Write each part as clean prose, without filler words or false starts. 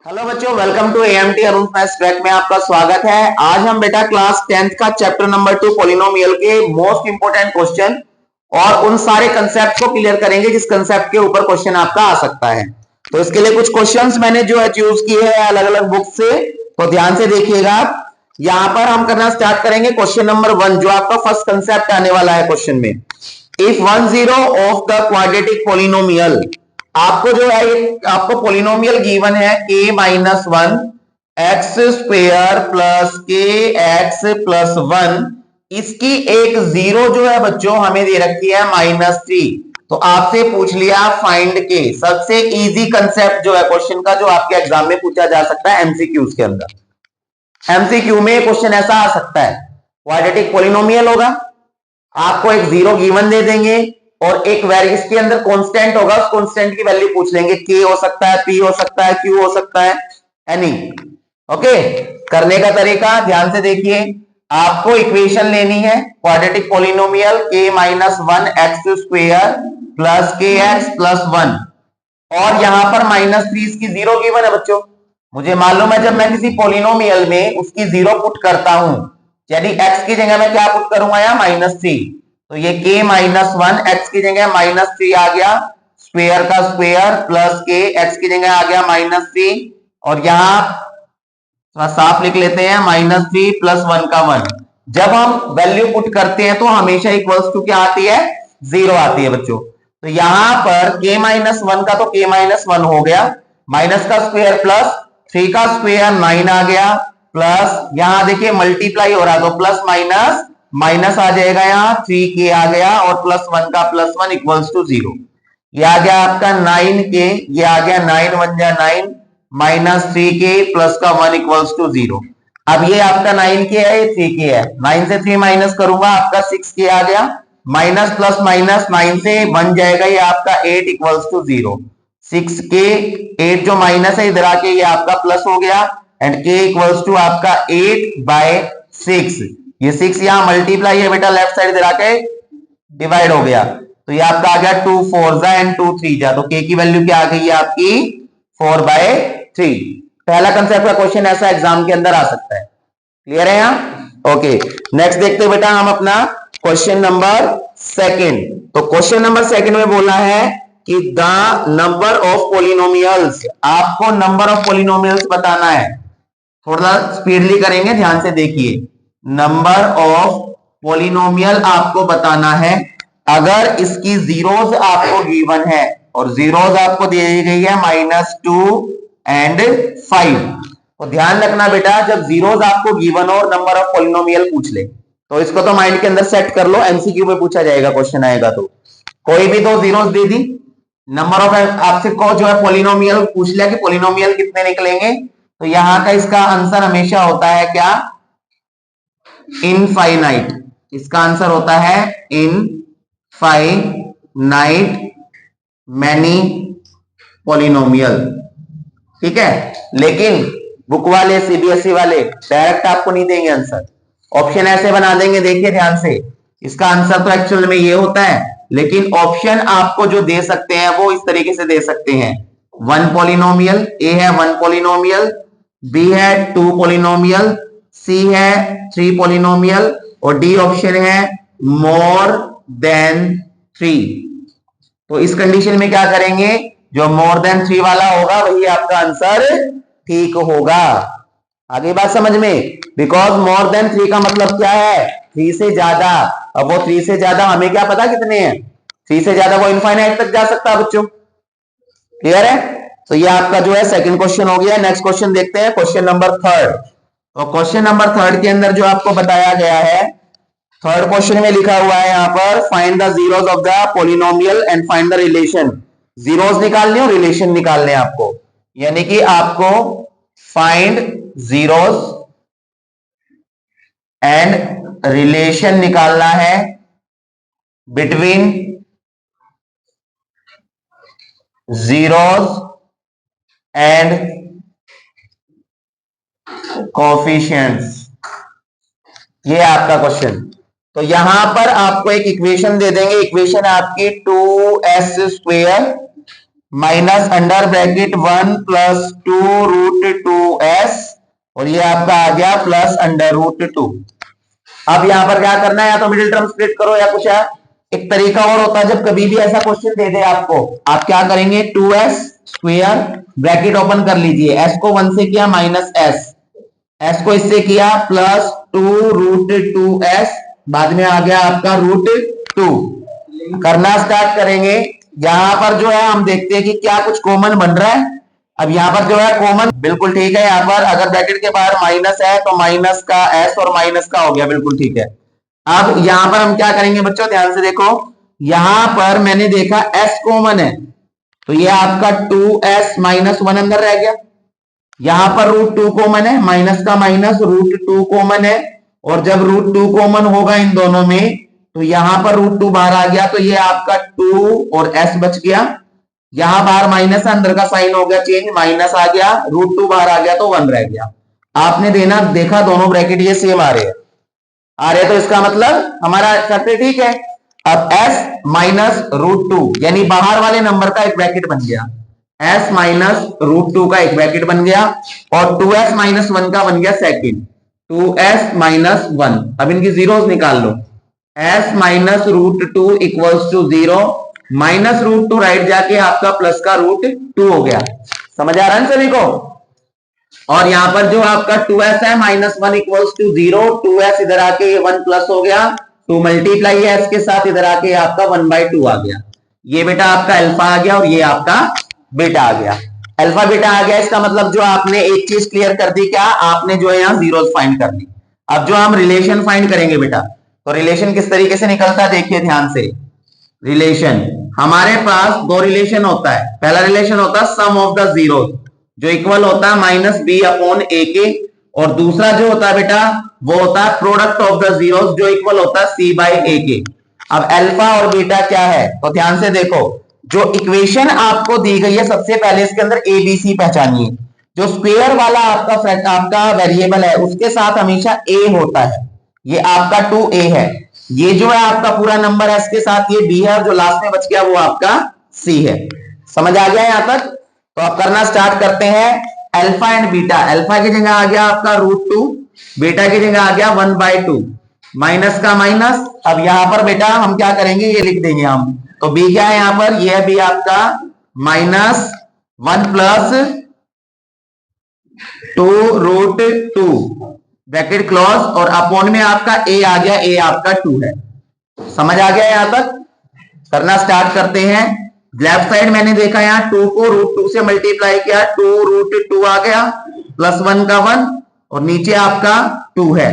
Hello बच्चों, welcome to AMT Arun maths crack में आपका स्वागत है। आज हम बेटा क्लास 10th का चैप्टर नंबर 2 पॉलिनोमियल के मोस्ट इंपोर्टेंट क्वेश्चन और उन सारे कंसेप्ट को क्लियर करेंगे जिस कंसेप्ट के ऊपर क्वेश्चन आपका आ सकता है। तो इसके लिए कुछ क्वेश्चंस मैंने जो है चूज किए हैं अलग अलग बुक से, तो ध्यान से देखिएगा। यहां पर हम करना स्टार्ट करेंगे क्वेश्चन नंबर 1 जो आपका फर्स्ट कंसेप्ट आने वाला है क्वेश्चन में। If 10 of the quadratic polynomial, आपको जो है आपको पॉलिनोमियल गिवन है k minus one x square plus के एक्स प्लस वन, इसकी एक जीरो जो है बच्चों हमें दे रखी है -3। तो आपसे पूछ लिया फाइंड के, सबसे इजी कंसेप्ट जो है क्वेश्चन का जो आपके एग्जाम में पूछा जा सकता है एमसीक्यूज के अंदर। एमसीक्यू में क्वेश्चन ऐसा आ सकता है, क्वाड्रेटिक पॉलिनोमियल होगा, आपको एक जीरो गिवन दे देंगे और एक वैल्यू इसके अंदर कांस्टेंट होगा, उस कांस्टेंट की वैल्यू पूछ लेंगे, के हो सकता है, पी हो सकता है, क्यू हो सकता है, एनी। ओके, करने का तरीका ध्यान से देखिए। आपको इक्वेशन लेनी है क्वाड्रेटिक पॉलिनोमियल के minus one x square plus के एक्स प्लस वन, और यहां पर -3 इसकी जीरो गिवन है बच्चों। मुझे मालूम है जब मैं किसी पॉलिनोमियल में उसकी जीरो पुट करता हूं, यानी x की जगह मैं क्या पुट करूंगा यहाँ -3, तो ये k माइनस वन एक्स की जगह -3 आ गया, स्क्वेयर का स्क्वेयर प्लस के एक्स की जगह आ गया -3, और यहां थोड़ा साफ लिख लेते हैं -3 प्लस वन का वन। जब हम वैल्यू पुट करते हैं तो हमेशा इक्वल्स टू क्या आती है, जीरो आती है बच्चों। तो यहां पर k माइनस वन का तो k माइनस वन हो गया, माइनस का स्क्वेयर प्लस 3 का स्क्वेयर 9 आ गया, प्लस यहां देखिए मल्टीप्लाई हो रहा है तो प्लस माइनस माइनस आ जाएगा, यहाँ 3k आ गया और प्लस वन का plus one equals to zero. ये आ गया आपका 9k, ये आ गया 9 वन जा 9 -3k प्लस का 1 इक्वल्स टू जीरो। अब ये आपका 9k है, ये 3k है, 9 से 3 माइनस करूंगा आपका 6k आ गया, माइनस प्लस माइनस 9 से बन जाएगा ये आपका 8 इक्वल्स टू जीरो। 6k 8 जो माइनस है इधर आके ये आपका प्लस हो गया, एंड k इक्वल्स टू आपका 8/6। ये 6 यहां मल्टीप्लाई है बेटा, लेफ्ट साइड इधर आके डिवाइड हो गया, तो ये आपका आ गया 2 4 जा एंड 2 3 जा, तो k की वैल्यू क्या आ गई है आपकी 4/3। पहला कंसेप्ट का क्वेश्चन ऐसा एग्जाम के अंदर आ सकता है। क्लियर है यहाँ? ओके, नेक्स्ट देखते हैं बेटा हम अपना क्वेश्चन नंबर सेकंड। तो क्वेश्चन नंबर सेकंड में बोला है कि द नंबर ऑफ पॉलिनोमियल्स, आपको नंबर ऑफ पॉलिनोमियल्स बताना है। थोड़ा स्पीडली करेंगे, ध्यान से देखिए। नंबर ऑफ पॉलिनोमियल आपको बताना है, अगर इसकी जीरोस आपको गिवन है और जीरोस आपको दी गई है -2 एंड 5। तो ध्यान रखना बेटा, जब जीरोस आपको गिवन हो और नंबर ऑफ पॉलिनोमियल पूछ ले तो इसको तो माइंड के अंदर सेट कर लो, एमसीक्यू में पूछा जाएगा, क्वेश्चन आएगा तो कोई भी दो zeros they the, number of आपसे को जो है पॉलिनोमियल पूछ लिया कि पॉलिनोमियल कितने निकलेंगे, तो यहां का इसका आंसर हमेशा होता है क्या, इनफाइनाइट। इसका आंसर होता है इनफाइनाइट मैनी पॉलिनोमियल। ठीक है, लेकिन बुक वाले सीबीएसई वाले डायरेक्ट आपको नहीं देंगे आंसर, ऑप्शन ऐसे बना देंगे, देखिए ध्यान से। इसका आंसर तो एक्चुअल में ये होता है, लेकिन ऑप्शन आपको जो दे सकते हैं वो इस तरीके से दे सकते हैं। वन पॉलिनोमियल, ए है वन पॉलिनोमियल, बी है टू पॉलिनोमियल, सी है थ्री पॉलिनोमियल, और डी ऑप्शन है मोर देन थ्री। तो इस कंडीशन में क्या करेंगे, जो मोर देन थ्री वाला होगा वही आपका आंसर ठीक होगा। आगे बात समझ में, बिकॉज मोर देन थ्री का मतलब क्या है, थ्री से ज्यादा। अब वो थ्री से ज्यादा हमें क्या पता कितने हैं, थ्री से ज्यादा वो इनफाइनाइट तक जा सकता है बच्चों। क्लियर है? तो ये आपका जो है सेकंड क्वेश्चन हो गया। नेक्स्ट क्वेश्चन देखते हैं, क्वेश्चन नंबर थर्ड। तो क्वेश्चन नंबर थर्ड के अंदर जो आपको बताया गया है, थर्ड क्वेश्चन में लिखा हुआ है यहाँ पर find the zeros of the polynomial and find the relation. Zeros निकालने और रिलेशन निकालने आपको, यानी कि आपको फाइंड जीरोस एंड रिलेशन निकालना है बिटवीन जीरोस एंड कोफिशिएंट्स। ये आपका क्वेश्चन। तो यहां पर आपको एक इक्वेशन दे देंगे, इक्वेशन आपकी 2s square minus under bracket 1 plus 2√2s और ये आपका आ गया प्लस अंडर√2। अब यहां पर क्या करना है, या तो मिडिल टर्म स्प्लिट करो या कुछ है। एक तरीका और होता है, जब कभी भी ऐसा क्वेश्चन दे दे आपको, आप क्या करेंगे, 2s स्क्वायर ब्रैकेट ओपन कर लीजिए, s को 1 से किया माइनस s को इससे किया प्लस 2√2s, बाद में आ गया आपका √2। करना स्टार्ट करेंगे। यहां पर जो है हम देखते हैं कि क्या कुछ कॉमन बन रहा है। अब यहां पर जो है कॉमन बिल्कुल ठीक है, यहां पर अगर ब्रैकेट के बाहर माइनस है तो माइनस का s और माइनस का हो गया, बिल्कुल ठीक है। अब यहां पर हम क्या करेंगे बच्चों, ध्यान से देखो, यहां पर मैंने देखा s कॉमन है, तो ये आपका 2s माइनस 1 अंदर रह गया। यहां पर √2 कॉमन है, माइनस का माइनस √2 कॉमन है, और जब √2 कॉमन होगा इन दोनों में तो यहां पर √2 बाहर आ गया, तो ये आपका 2 और s बच गया। यहां बाहर माइनस अंदर का साइन हो गया चेंज, माइनस आ गया, √2 बाहर आ गया तो 1 रह गया। आपने देना देखा दोनों ब्रैकेट ये सेम आ रहे तो इसका मतलब हमारा करते ठीक है। अब s माइनस √2 यानी बाहर वाले नंबर का एक ब्रैकेट बन गया, s माइनस √2 का एक ब्रैकेट बन गया, और 2s माइनस 1 का बन गया सेकंड, 2s माइनस 1। अब इनकी जीरोस निकाल लो, s minus √2 equals to 0, minus √2 right जाके आपका प्लस का √2 हो गया। समझ आ रहा है सभी को। और यहां पर जो आपका 2s है माइनस 1 इक्वल्स टू 0, 2s इधर आके ये 1 प्लस हो गया, 2 मल्टीप्लाई है s के साथ, इधर आके आपका 1/2 आ गया। ये बेटा आपका अल्फा आ गया और ये आपका बेटा आ गया। अल्फा बेटा आ गया, इसका मतलब जो आपने एक चीज क्लियर कर दी, क्या आपने जो है यहां जीरोस फाइंड कर दी। अब जो हम रिलेशन फाइंड करेंगे बेटा, तो रिलेशन किस तरीके से निकलता है देखिए ध्यान से। रिलेशन हमारे पास दो रिलेशन होता है, पहला रिलेशन होता है सम ऑफ द जीरोस जो इक्वल होता है माइनस बी अपॉन ए के, और दूसरा जो होता है बेटा वो होता है प्रोडक्ट ऑफ द जीरोस जो इक्वल होता है सी बाई ए के। अब अल्फा और बीटा क्या है, तो ध्यान से देखो, जो इक्वेशन आपको दी गई है सबसे पहले इसके अंदर ए बी सी पहचानिए। जो स्क्वायर वाला आपका वेरिएबल है उसके साथ हमेशा ए होता है, ये आपका 2a है। ये जो है आपका पूरा नंबर है इसके साथ ये b है, और जो लास्ट में बच गया वो आपका c है। समझ आ गया यहां तक। तो आप करना स्टार्ट करते हैं। अल्फा एंड बीटा, अल्फा की जगह आ गया आपका √2, बीटा की जगह आ गया 1/2, माइनस का माइनस। अब यहां पर बेटा हम क्या करेंगे, ये लिख देंगे हम, तो b क्या है यहां पर, ये भी आपका माइनस 1 प्लस 2√2 ब्रैकेट क्लोज, और अपॉन में आपका a आ गया, a आपका 2 है। समझ आ गया यहां तक। करना स्टार्ट करते हैं। लेफ्ट साइड मैंने देखा यहाँ 2 को √2 से मल्टीप्लाई किया, 2√2 आ गया, प्लस 1 का 1, और नीचे आपका 2 है।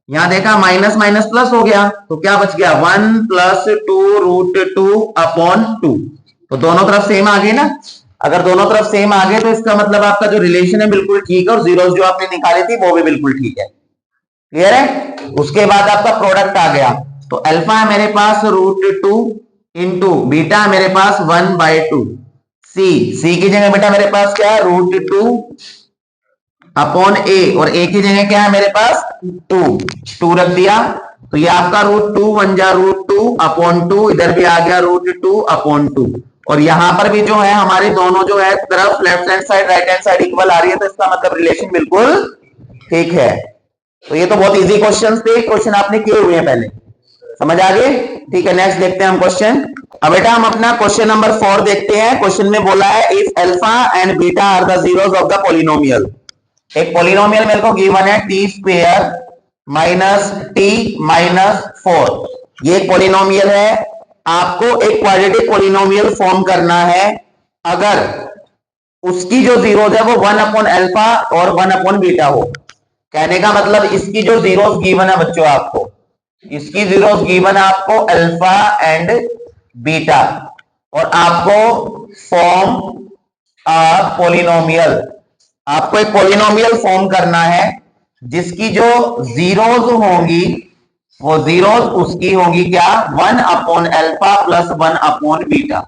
यहां देखा माइनस माइनस प्लस हो गया, तो क्या बच गया 1 प्लस 2√2 अपॉन 2। तो दोनों तरफ सेम आ गए ना। अगर दोनों तरफ सेम आ गए तो इसका मतलब आपका जो रिलेशन है बिल्कुल ठीक है, और जीरोस जो आपने निकाली थी वो भी बिल्कुल ठीक है। क्लियर है। उसके बाद आपका प्रोडक्ट आ गया, तो अल्फा है मेरे पास √2 इंटू बीटा है मेरे पास 1/2, सी की जगह बेटा मेरे पास क्या है √2 अपॉन ए, और ए की जगह क्या है मेरे पास 2 रख दिया, तो ये आपका √2 1 जा √2 अपॉन 2, इधर भी आ गया √2 अपॉन 2, और यहां पर भी जो है हमारे दोनों जो है तरफ left hand side right hand side equal आ रही है, तो इसका मतलब रिलेशन बिल्कुल ठीक है। तो ये तो बहुत इजी क्वेश्चन थे, क्वेश्चन आपने किए हुए हैं पहले, समझ आ गए। ठीक है, नेक्स्ट देखते हैं हम क्वेश्चन। अब बेटा हम अपना क्वेश्चन नंबर 4 देखते हैं। क्वेश्चन में बोला है if alpha and beta are the zeros of the polynomial. एक पॉलिनोमियल मेरे को गिवन है T square minus T minus 4, ये एक पॉलिनोमियल है। आपको एक क्वाड्रेटिक पॉलिनोमियल फॉर्म करना है अगर उसकी जो जीरोस है वो 1 अपॉन अल्फा और 1 अपॉन बीटा हो। कहने का मतलब इसकी जो जीरोस गिवन है बच्चों आपको, इसकी जीरोस गिवन है आपको अल्फा एंड बीटा, और आपको फॉर्म अ पॉलिनोमियल, आपको एक पॉलिनोमियल फॉर्म करना है जिसकी जो जीरोस होंगी वो जीरोस उसकी होंगी क्या 1 upon alpha plus 1 upon beta.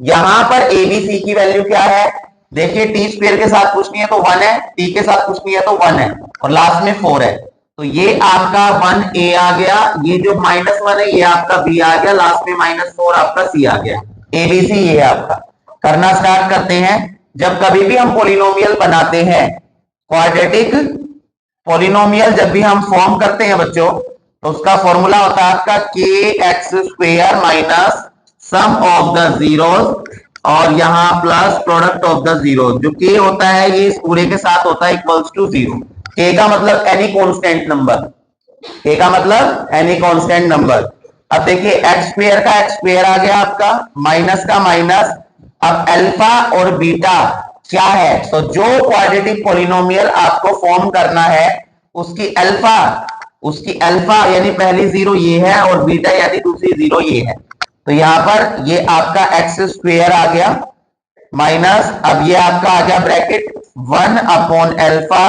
यहां पर एबीसी की वैल्यू क्या है, देखिए टी स्क्वायर के साथ पूछनी है तो 1 है, टी के साथ पूछनी है तो 1 है, और लास्ट में 4 है, तो ये आपका 1a आ गया, ये जो -1 है ये आपका b आ गया, लास्ट में -4 आपका c आ गया। एबीसी ये है आपका। करना स्टार्ट करते हैं। जब कभी भी हम पोलिनोमियल बनाते हैं, क्वाड्रेटिक पोलिनोमियल जब भी हम फॉर्म करते हैं बच्चों, तो उसका फॉर्मूला होता है आपका के x square minus sum of the zeros और यहाँ plus product of the zero. जो के होता है ये इस पूरे के साथ होता है इक्वल्स टू जीरो। के का मतलब एनी कांस्टेंट नंबर, के का मतलब एनी कांस्टेंट नंबर। अब देखिए एक्स स्क्वेयर का एक्स स्क्वेयर आ गया आपका, माइनस का माइनस। अब अल्फा और बीटा क्या है, तो जो क्वाड्रेटिक पॉलिनोमियल आपको फॉर्म करना है उसकी अल्फा यानी पहली जीरो ये है और बीटा यानी दूसरी जीरो ये है। तो यहां पर ये आपका एक्स स्क्वेयर आ गया माइनस, अब ये आपका आ गया ब्रैकेट 1 अपॉन अल्फा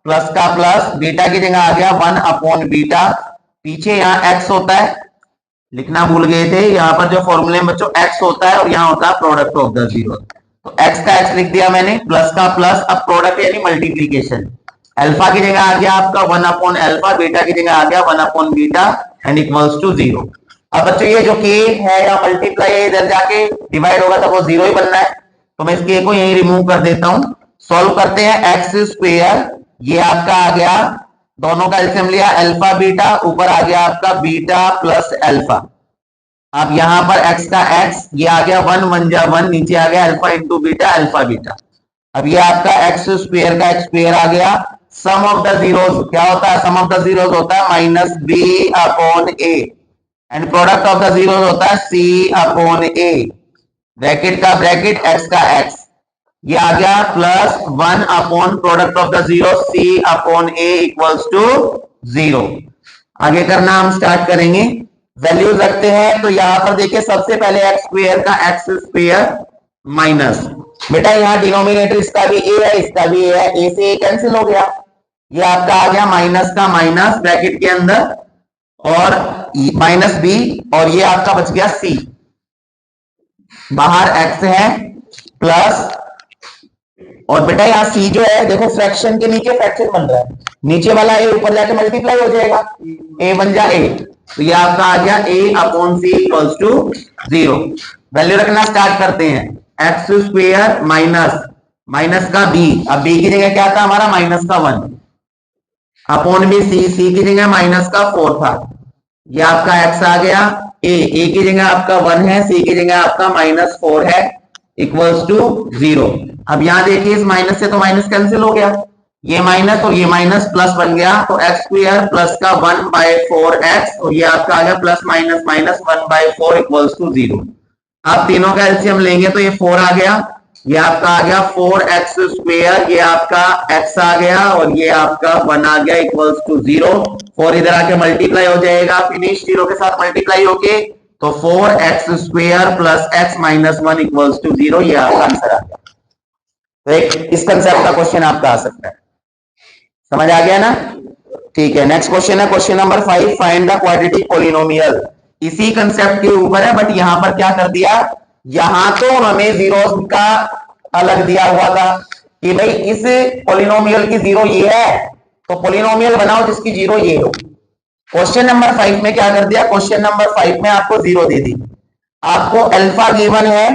प्लस का प्लस, बीटा की जगह आ गया 1 अपॉन बीटा। पीछे यहाँ एक्स होता है, लिखना भूल गए थे, यहाँ पर जो फॉर्मूले में बच्चों एक्स होता है और यहाँ होता है प्रोडक्ट ऑफ द जीरो। तो एक्स का एक्स लिख दिया मैंने, प्लस का प्लस, अब प्रोडक्ट यानी मल्टीप्लीकेशन। अल्फा की जगह आ गया आपका 1 अपॉन अल्फा, बीटा की जगह आ गया 1 upon beta and equals to zero. अब बच्चों ये जो के है या मल्टीप्लाई है इधर जाके डिवाइड होगा तो वो जीरो ही बनना है, तो मैं इस के को यही रिमूव कर देता हूं। सॉल्व करते हैं, एक्स स्क्वेयर ये आपका आ गया, दोनों का एलसीएम लिया अल्फा बीटा, ऊपर आ गया आपका बीटा प्लस अल्फा। अब यहां पर x का x ये आ गया 1 1 जा 1, नीचे आ गया alpha into beta alpha beta. अब ये आपका एक्स स्क्वेयर का एक्स स्क्वेयर आ गया। सम ऑफ द जीरोस क्या होता है, सम ऑफ द जीरोस होता है minus B upon A and product of the zeros होता है सी अपॉन ए। ब्रैकेट का ब्रैकेट एक्स का एक्स ये आ गया plus 1 upon product of the zero C upon A equals to zero. आगे करना हम स्टार्ट करेंगे, वैल्यूज रखते हैं। तो यहां पर देखिए सबसे पहले एक्स स्क्वेयर का एक्स स्क्वेयर माइनस, बेटा यहाँ डिनोमिनेटर इसका भी ए है इसका भी ए है, ए से ए कैंसिल हो गया, ये आपका आ गया माइनस का माइनस ब्रैकेट के अंदर और माइनस बी और ये आपका बच गया सी, बाहर एक्स है प्लस, और बेटा यहाँ सी जो है देखो फ्रैक्शन के नीचे फ्रैक्शन बन रहा है, नीचे वाला ए ऊपर जाके मल्टीप्लाई हो जाएगा, ए बन जा ए, तो ये आपका आ गया a upon c equals to zero. Value रखना स्टार्ट करते हैं, एक्स स्क्वेयर माइनस माइनस का बी, अब बी की जगह क्या था हमारा माइनस का 1 अपॉन बी सी, सी की जगह माइनस का 4 था, ये आपका एक्स आ गया, ए की जगह आपका 1 है, सी की जगह आपका माइनस 4 है इक्वल्स टू जीरो। अब यहां देखिए इस माइनस से तो माइनस कैंसिल हो गया, ये माइनस और ये माइनस प्लस बन गया, तो एक्स स्क्वायर प्लस का 1/4 एक्स और ये आपका आ गया plus minus minus 1/4 equals to zero. आप तीनों का एलसीएम लेंगे तो ये 4 आ गया, ये आपका आ गया 4x स्क्वायर, ये आपका x आ गया और ये आपका 1 आ गया इक्वल्स टू जीरो। 4 इधर आके मल्टीप्लाई हो जाएगा, फिनिश जीरो के साथ मल्टीप्लाई होके, तो 4x square plus x minus 1 equals to zero, ये आपका आंसर आ गया। तो एक इस कंसेप्ट का क्वेश्चन आपका आ सकता है, समझ आ गया ना? ठीक है, नेक्स्ट क्वेश्चन है question number 5, find the quadratic polynomial. इसी कंसेप्ट के ऊपर है बट यहां पर क्या कर दिया, यहां तो हमें जीरोस का अलग दिया हुआ था कि भाई इस पॉलिनोमियल की जीरो ये है तो पॉलिनोमियल बनाओ जिसकी जीरो ये हो। क्वेश्चन नंबर 5 में क्या कर दिया, क्वेश्चन नंबर 5 में आपको जीरो दे दी, आपको अल्फा गिवन है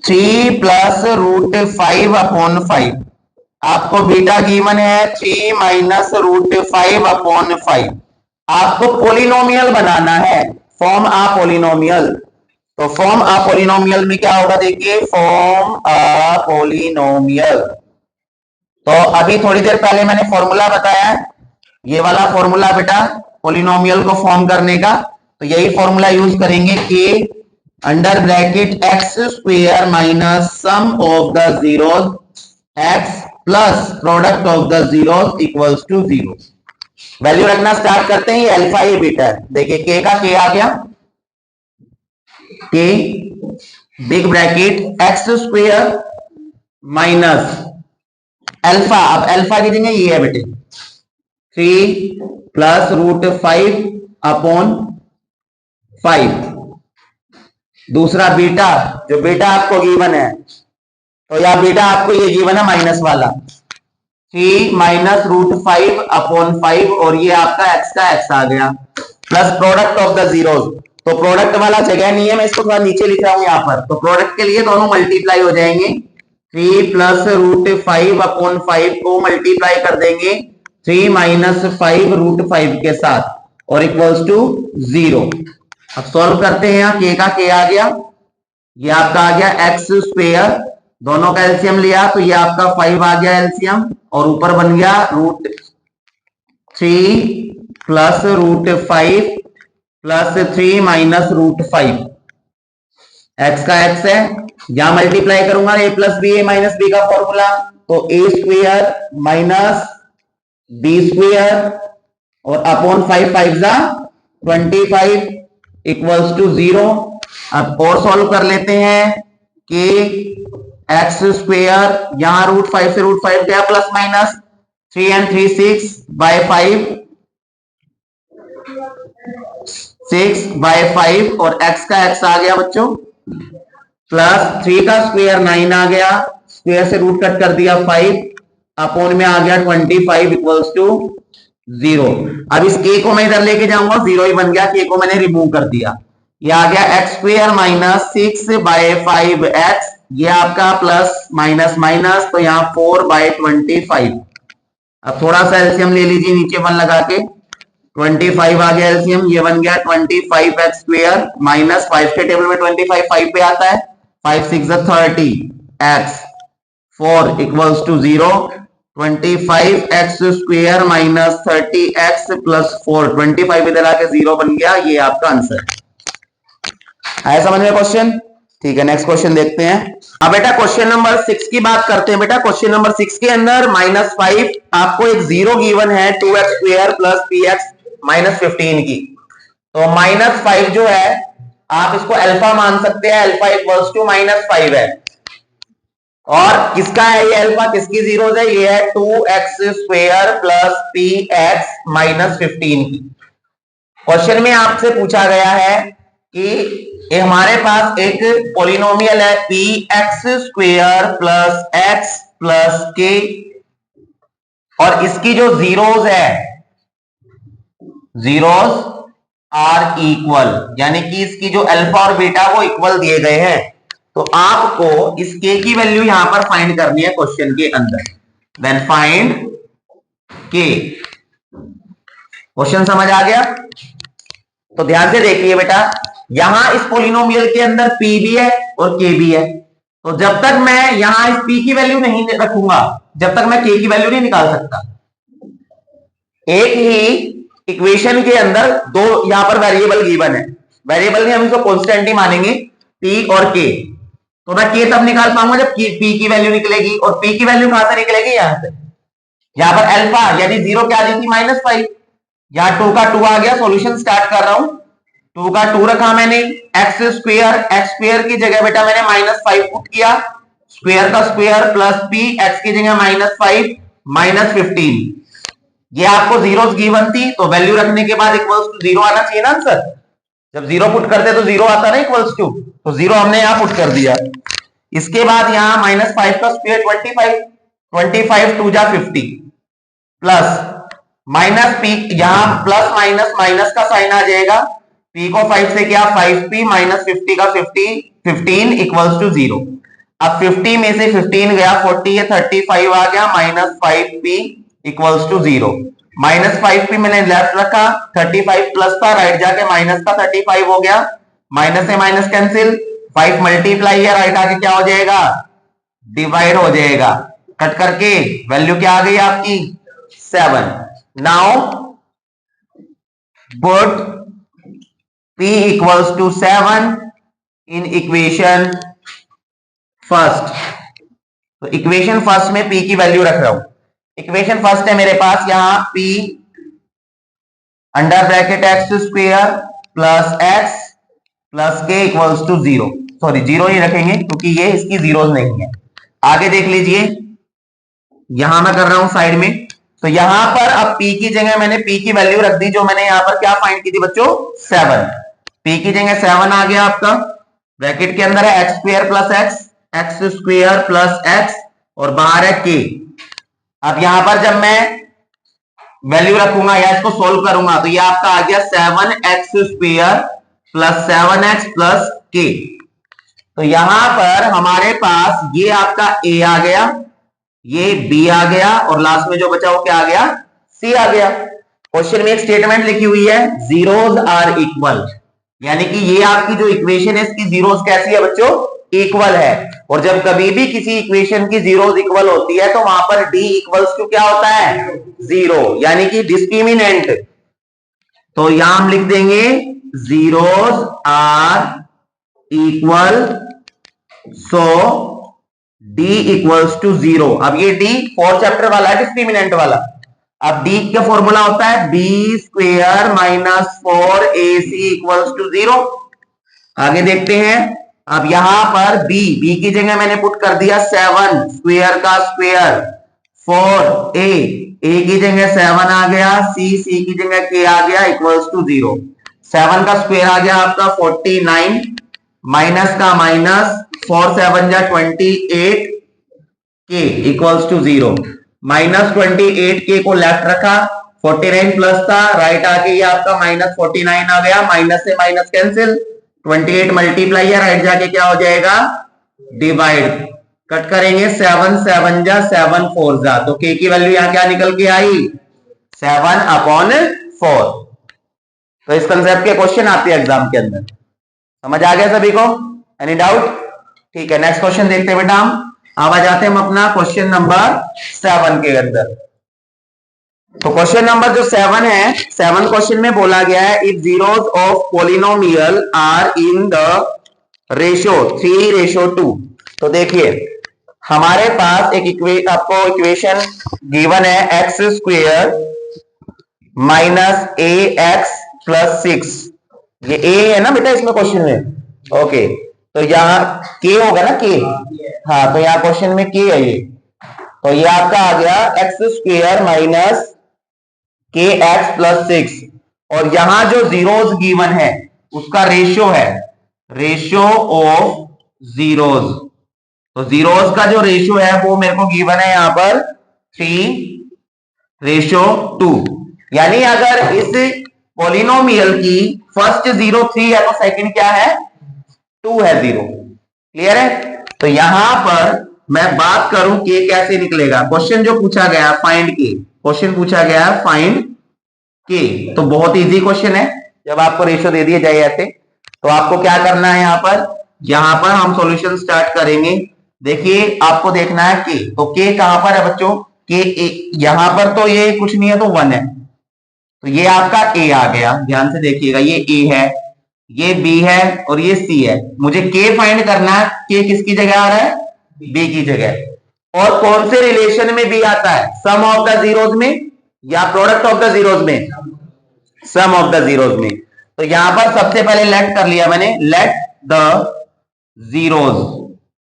3 प्लस रूट 5 अपॉन 5, आपको बीटा गिवन है 3 माइनस रूट 5 अपॉन 5, आपको पॉलिनोमियल बनाना है, फॉर्म आ पॉलिनोमियल। तो फॉर्म आ पॉलिनोमियल में क्या होगा, देखिए फॉर्म आ पॉलिनोमियल। तो अभी थोड़ी देर पहले मैंने फॉर्मूला बताया, ये वाला फॉर्मूला बेटा पॉलिनोमियल को फॉर्म करने का, तो यही फॉर्मूला यूज करेंगे कि under bracket X square minus sum of the zeros X plus product of the zeros equals to zero. Value रखना स्टार्ट करते हैं, ये अल्फा ये बीटा है, देखिए के का के आ गया, के big bracket X square minus alpha, अब अल्फा की जगह ये है बेटे 3 प्लस रूट 5 अपॉन 5, दूसरा बीटा, जो बीटा आपको गिवन है, तो या बीटा आपको ये गिवन है माइनस वाला 3 माइनस रूट 5 अपॉन 5 और ये आपका एक्स का एक्स आ गया, plus product of the zeros, तो प्रोडक्ट वाला जगह नहीं है, मैं इसको थोड़ा नीचे लिख रहा हूं यहां पर। तो प्रोडक्ट के लिए दोनों मल्टीप्लाई हो जाएंगे, 3 प्लस रूट 5 अपॉन 5 को मल्टीप्लाई कर देंगे 3 माइनस 5 रूट 5 के साथ और इक्वल्स टू 0। अब सॉल्व करते हैं, यहाँ के का के आ गया, ये आपका आ गया एक्स स्क्वायर, दोनों का एलसीएम लिया तो ये आपका 5 आ गया एलसीएम, और ऊपर बन गया root 3 plus root 5 plus 3 minus root 5। X का एक्स है, यहां मल्टीप्लाई करूंगा A plus B, A minus B का फॉर्मूला, तो A square minus B square और अपॉन 5 5 जा 25 इक्वल्स टू 0। अब और सॉल्व कर लेते हैं कि एक्स स्क्वायर, यहां रूट 5 से रूट 5 गया, plus minus 3 and 3 6 by 5 6 by 5 और x का x आ गया बच्चों, प्लस 3 का स्क्वायर 9 आ गया, स्क्वायर से रूट कट कर दिया 5 अपॉन में आ गया 25 इक्वल्स टू 0। अब इस k को मैं इधर लेके जाऊंगा, 0 ही बन गया, k को मैंने रिमूव कर दिया, ये आ गया x square minus 6 bye 5x, ये आपका प्लस माइनस माइनस, तो यहाँ 4 बाय 25। अब थोड़ा सा एलसीएम ले लीजिए नीचे 1 लगा के, 25 आ गया एलसीएम, ये बन गया 25x स्क्वायर माइनस 5 के टेबल में 25 5 पे आता है, 5 6 30 x 4 equals to 0। 25x square minus 30x plus 4, 25 इधर आके 0 बन गया, ये आपका आंसर आया समझ में क्वेश्चन। ठीक है, नेक्स्ट क्वेश्चन देखते हैं। अब बेटा क्वेश्चन नंबर 6 की बात करते हैं। बेटा क्वेश्चन नंबर 6 के अंदर -5 आपको एक 0 गिवन है 2x square plus px minus 15 की, तो -5 जो है आप इसको अल्फा मान सकते हैं, अल्फा इक्वल्स टू -5 है, और किसका है ये अल्फा, किसकी जीरोज है, ये है 2x square plus px minus 15 की। क्वेश्चन में आपसे पूछा गया है कि ये हमारे पास एक पॉलिनोमियल है px square plus x plus k, और इसकी जो जीरोज है, जीरोज आर इक्वल, यानी कि इसकी जो अल्फा और बीटा वो इक्वल दिए गए हैं, तो आपको इस k की वैल्यू यहां पर फाइंड करनी है क्वेश्चन के अंदर। Then find k। क्वेश्चन समझ आ गया? तो ध्यान से देखिए बेटा, यहां इस पोलिनोमियल के अंदर p भी है और k भी है, तो जब तक मैं यहां इस p की वैल्यू नहीं रखूंगा, जब तक मैं k की वैल्यू नहीं निकाल सकता। एक ही इक्वेशन के अंदर दो यहां पर वेरिएबल गिवन है, वेरिएबल में हम इसको कांस्टेंट ही मानेंगे p और k, तो मैं k तब निकाल पाऊंगा जब p की वैल्यू निकलेगी, और p की वैल्यू कहां से निकलेगी, यहां से। यहां पर अल्फा यानी 0 क्या आ जाती -5, यहां 2 का 2 आ गया, सॉल्यूशन स्टार्ट कर रहा हूं, 2 का 2 रखा मैंने, एक्स स्क्वायर की जगह बेटा मैंने -5 पुट किया, स्क्वायर का स्क्वायर प्लस p, x की जगह -5 माइनस 15, ये आपको जीरोस गिवन थी, तो वैल्यू रखने के बाद इक्वल्स टू 0 आना चाहिए ना आंसर, जब 0 पुट करते तो 0 आता ना इक्वल्स टू, तो 0 हमने यहां पुट कर दिया। इसके बाद यहां -5 का स्क्वायर 25 2 जा 50 प्लस माइनस p, यहां प्लस माइनस माइनस का साइन आ जाएगा, p को 5 से क्या 5p माइनस 50 का 15 इक्वल्स टू 0। अब 50 में से 15 गया 40 है, 35 आ गया, -5p इक्वल्स टू 0। -5p मैंने लेफ्ट रखा, 35 प्लस था, राइट जाके माइनस का 35 हो गया, माइनस से माइनस कैंसिल, 5 मल्टीप्लाई है, राइट आके क्या हो जाएगा, डिवाइड हो जाएगा, कट करके वैल्यू क्या आ गई आपकी 7। Now put p equals to 7 in equation first, तो इक्वेशन फर्स्ट में p की वैल्यू रख रहा हूं। इक्वेशन फर्स्ट है मेरे पास यहां p under bracket x square plus x plus k equals to 0, sorry 0 नहीं रखेंगे क्योंकि ये इसकी जीरोस नहीं है। आगे देख लीजिए, यहां मैं कर रहा हूं साइड में, तो यहां पर अब p की जगह मैंने p की वैल्यू रख दी, जो मैंने यहां पर क्या फाइंड की थी बच्चों 7, p की जगह 7 आ गया आपका, ब्रैकेट के अंदर है x square plus x square plus x और बाहर है k। अब यहां पर जब मैं वैल्यू रखूंगा या इसको सोल्व करूंगा, तो ये आपका आ गया 7x square plus 7x plus k। तो यहां पर हमारे पास ये आपका a आ गया, ये b आ गया, और लास्ट में जो बचा वो क्या आ गया, c आ गया। क्वेश्चन में एक स्टेटमेंट लिखी हुई है जीरोज आर इक्वल, यानी कि ये आपकी जो इक्वेशन है इसकी जीरोज कैसी है बच्चों, इक्वल है। और जब कभी भी किसी इक्वेशन की जीरोज इक्वल होती है तो वहां पर d इक्वल्स टू क्या होता है, जीरो, यानी कि डिस्क्रिमिनेंट। तो यहां हम लिख देंगे zeros are equal, so d equals to zero. अब ये d 4th चैप्टर वाला है, डिस्क्रिमिनेंट वाला। अब d का फॉर्मूला होता है b square minus 4ac equals to zero. आगे देखते हैं। अब यहां पर b की जगह मैंने पुट कर दिया 7 स्क्वेयर का स्क्वेयर, 4a की जगह 7 आ गया, c की जगह k आ गया, इक्वल्स टू जीरो। 7 का स्क्वेयर आ गया आपका 49, माइनस का माइनस, 4 7 जा 28, k equals to zero. Minus 28 k को लेफ्ट रखा, 49 प्लस था, राइट आके ये आपका माइनस 49 आ गया, माइनस से माइनस कैंसिल, 28 मल्टीप्लाई है, राइट जाके क्या हो जाएगा, डिवाइड। कट करेंगे, 7 7 जा 7 4 जा, तो k की वैल्यू यहां क्या निकल के आई, 7/4। तो इस कंसेप्ट के क्वेश्चन आते हैं एग्जाम के अंदर। समझ आ गया सभी को, एनी डाउट? ठीक है, नेक्स्ट क्वेश्चन देखते हैं बेटा हम। अब आ जाते हैं हम अपना क्वेश्चन नंबर 7 के अंदर। तो क्वेश्चन नंबर जो 7 है, 7 क्वेश्चन में बोला गया है if zeros of polynomial are in the ratio 3:2। तो देखिए हमारे पास एक आपको इक्वेशन गिवन है X square minus A X plus 6। ये ए है ना बेटा इसमें क्वेश्चन में, ओके। तो यहाँ के होगा ना, के, हाँ, तो यहाँ क्वेश्चन में के है ये। तो ये आपका आ गया एक्स स्क्वेयर माइनस के एक्स प्लस 6, और यहां जो जीरोज गिवन है उसका रेशियो है रेशियो ऑफ जीरोज। तो जीरोज का जो रेशियो है वो मेरे को गिवन है यहां पर 3:2। यानी अगर इस पॉलिनोमियल की फर्स्ट जीरो 3 है तो सेकंड क्या है, 2 है, 0। क्लियर है? तो यहां पर मैं बात करूं के कैसे निकलेगा। क्वेश्चन जो पूछा गया फाइंड के, क्वेश्चन पूछा गया फाइंड के, तो बहुत इजी क्वेश्चन है। जब आपको रेशियो दे दिए जाए ऐसे तो आपको क्या करना है, यहां पर हम सॉल्यूशन स्टार्ट करेंगे। देखिए आपको देखना है के, तो के कहां पर है बच्चों, के यहां पर तो ये कुछ नहीं है तो 1 है, तो ये आपका ए आ गया। ध्यान से देखिएगा, ये ए है, ये बी है और ये सी है। मुझे के फाइंड करना है, के किसकी जगह आ रहा है, बी की जगह। और कौन से रिलेशन में बी आता है, सम ऑफ द जीरोज में या प्रोडक्ट ऑफ द जीरोज में, सम ऑफ द जीरोज में। तो यहां पर सबसे पहले लेट कर लिया मैंने, लेट द जीरोज।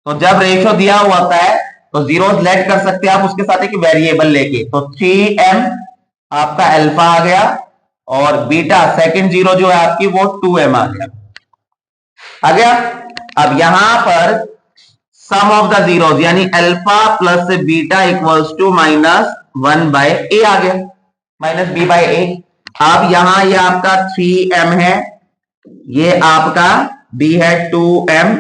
तो जब रेशियो दिया हुआ होता है तो जीरोज लेट कर सकते हैं आप उसके साथ एक वेरिएबल लेके। तो 3m आपका अल्फा आ गया, और बीटा सेकंड जीरो जो है आपकी वो 2m आ गया। अब यहां पर सम ऑफ द जीरोज यानी alpha plus beta equals to -1/a आ गया, -b/a। अब यहां ये आपका 3m है, ये आपका b है 2m,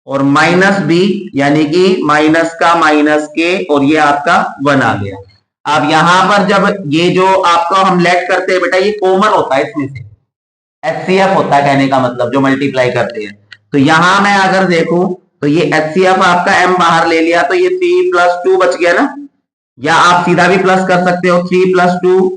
और -b यानी कि माइनस का माइनस के, और ये आपका 1 आ गया। अब यहां पर जब ये जो आपका हम लेट करते हैं बेटा, ये कॉमन होता है, इसमें से HCF होता है, कहने का मतलब जो मल्टीप्लाई करते हैं। तो यहां मैं अगर देखूं तो ये HCF आपका m बाहर ले लिया, तो ये 3 + 2 बच गया ना, या आप सीधा भी प्लस कर सकते हो, 3 + 2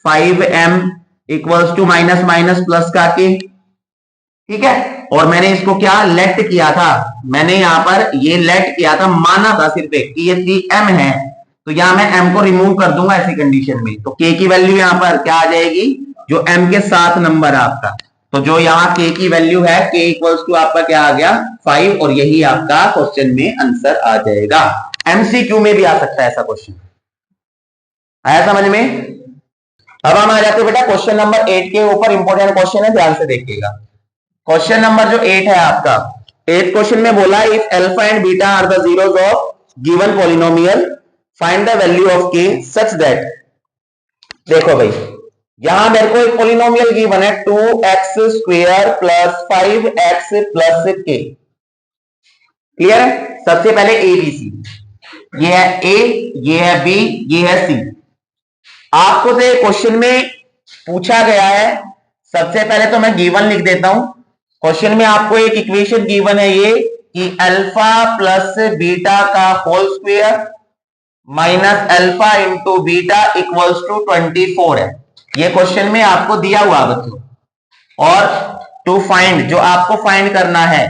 5m equals to minus minus plus का के, ठीक है। और मैंने इसको क्या लेट किया था, मैंने यहां पर ये लेट किया था, माना था सिर्फ एक कि ये 3m है, तो यहां मैं m को रिमूव कर दूंगा ऐसी कंडीशन में। तो k की वैल्यू यहां पर क्या आ जाएगी, जो m के साथ नंबर है आपका, तो जो यहाँ k की वैल्यू है, k इक्वल्स टू आपका क्या आ गया 5, और यही आपका क्वेश्चन में आंसर आ जाएगा। MCQ में भी आ सकता है ऐसा क्वेश्चन, आया समझ में? अब हम आ जाते हैं बेटा क्वेश्चन नंबर 8 के ऊपर। इंपॉर्टेंट क्वेश्चन है, ध्यान से देखिएगा। क्वेश्चन नंबर जो 8 है आपका, 8 क्वेश्चन में बोला if alpha and beta are the zeros of given polynomial find the value of K such that. देखो भाई, यहां मेरे को एक पोलिनोमियल गिवन है 2x² plus 5x plus k। Clear है? सबसे पहले ए बी सी, ये है ए, ये है बी, ये है सी। आपको से क्वेश्चन में पूछा गया है, सबसे पहले तो मैं गिवन लिख देता हूं। क्वेश्चन में आपको एक इक्वेशन गिवन है ये कि अल्फा प्लस बीटा का whole square minus alpha into beta equals to 24 है। ये क्वेश्चन में आपको दिया हुआ बच्चों। और टू फाइंड, जो आपको फाइंड करना है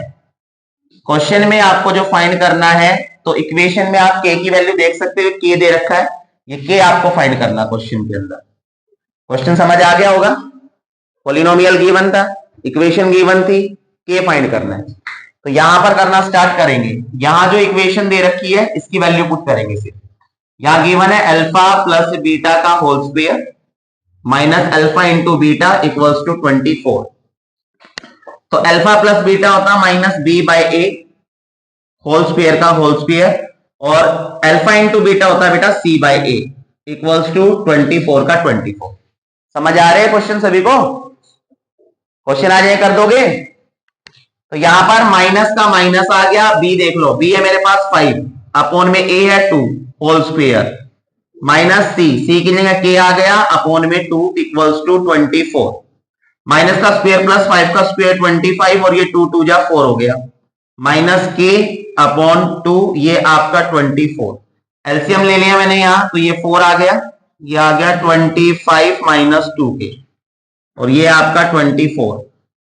क्वेश्चन में, आपको जो फाइंड करना है, तो इक्वेशन में आप के की वैल्यू देख सकते हो, के दे रखा है, ये के आपको फाइंड करना क्वेश्चन के अंदर। क्वेश्चन समझ आ गया होगा? पॉलिनोमियल गिवन था, इक्वेशन गिवन थी, के फाइंड करना है। तो यहां पर करना स्टार्ट करेंगे। यहां जो इक्वेशन दे रखी है इसकी वैल्यू पुट करेंगे सिर्फ। यहां गिवन है अल्फा प्लस बीटा का whole square minus alpha into beta equals to 24। तो अल्फा प्लस बीटा होता है minus B by A whole square का होल स्क्वायर, और अल्फा इंटू बीटा होता है बेटा C by A equals to 24 का 24। समझ आ रहे हैं क्वेश्चन सभी को? क्वेश्चन आ जाए कर दोगे? तो यहां पर माइनस का माइनस आ गया, बी देख लो, बी है मेरे पास 5 अपॉन में ए है 2 होल स्क्वायर माइनस सी की जगह के आ गया अपॉन में 2 इक्वल्स टू 24। माइनस का स्क्वायर प्लस 5 का स्क्वायर 25, और ये 2 2 जा 4 हो गया, माइनस के अपॉन 2, ये आपका 24। एलसीएम ले लिया मैंने यहां, तो ये 4 आ गया, ये आ गया 25 माइनस 2 के, और ये आपका 24।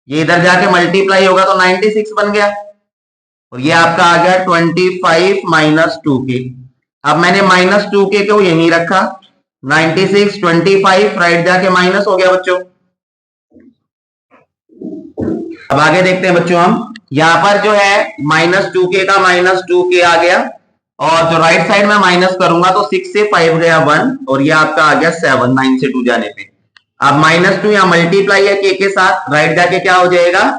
ये इधर जाके मल्टीप्लाई होगा तो 96 बन गया, और ये आपका आ गया 25 माइनस 2 के। अब मैंने माइनस 2 के को यहीं रखा, 96 25 राइट जाके माइनस हो गया बच्चों। अब आगे देखते हैं बच्चों हम। यहां पर जो है माइनस 2k का माइनस 2k आ गया, और जो राइट साइड में माइनस करूंगा तो 6 से 5 गया 1, और ये आपका आ गया 7 9 से 2 जाने पे। अब माइनस 2 यहां मल्टीप्लाई है k के साथ, राइट जाके क्या हो जाएगा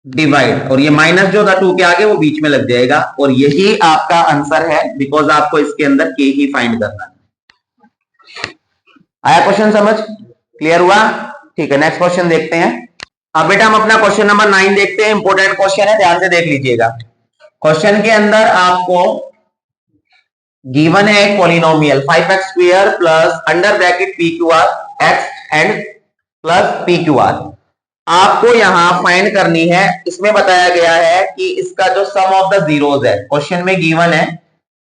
डिवाइड, और ये माइनस जो था 2 के आगे वो बीच में लग जाएगा, और यही आपका आंसर है, बिकॉज आपको इसके अंदर k ही फाइंड करना है। आया क्वेश्चन समझ? क्लियर हुआ? ठीक है, नेक्स्ट क्वेश्चन देखते हैं। अब बेटा हम अपना क्वेश्चन नंबर 9 देखते हैं। इंपॉर्टेंट क्वेश्चन है, ध्यान से देख लीजिएगा। क्वेश्चन के अंदर आपको गिवन है एक polynomial 5x² plus under bracket PQR x and plus PQR। आपको यहां फाइंड करनी है। इसमें बताया गया है कि इसका जो सम ऑफ द जीरोज है, क्वेश्चन में गिवन है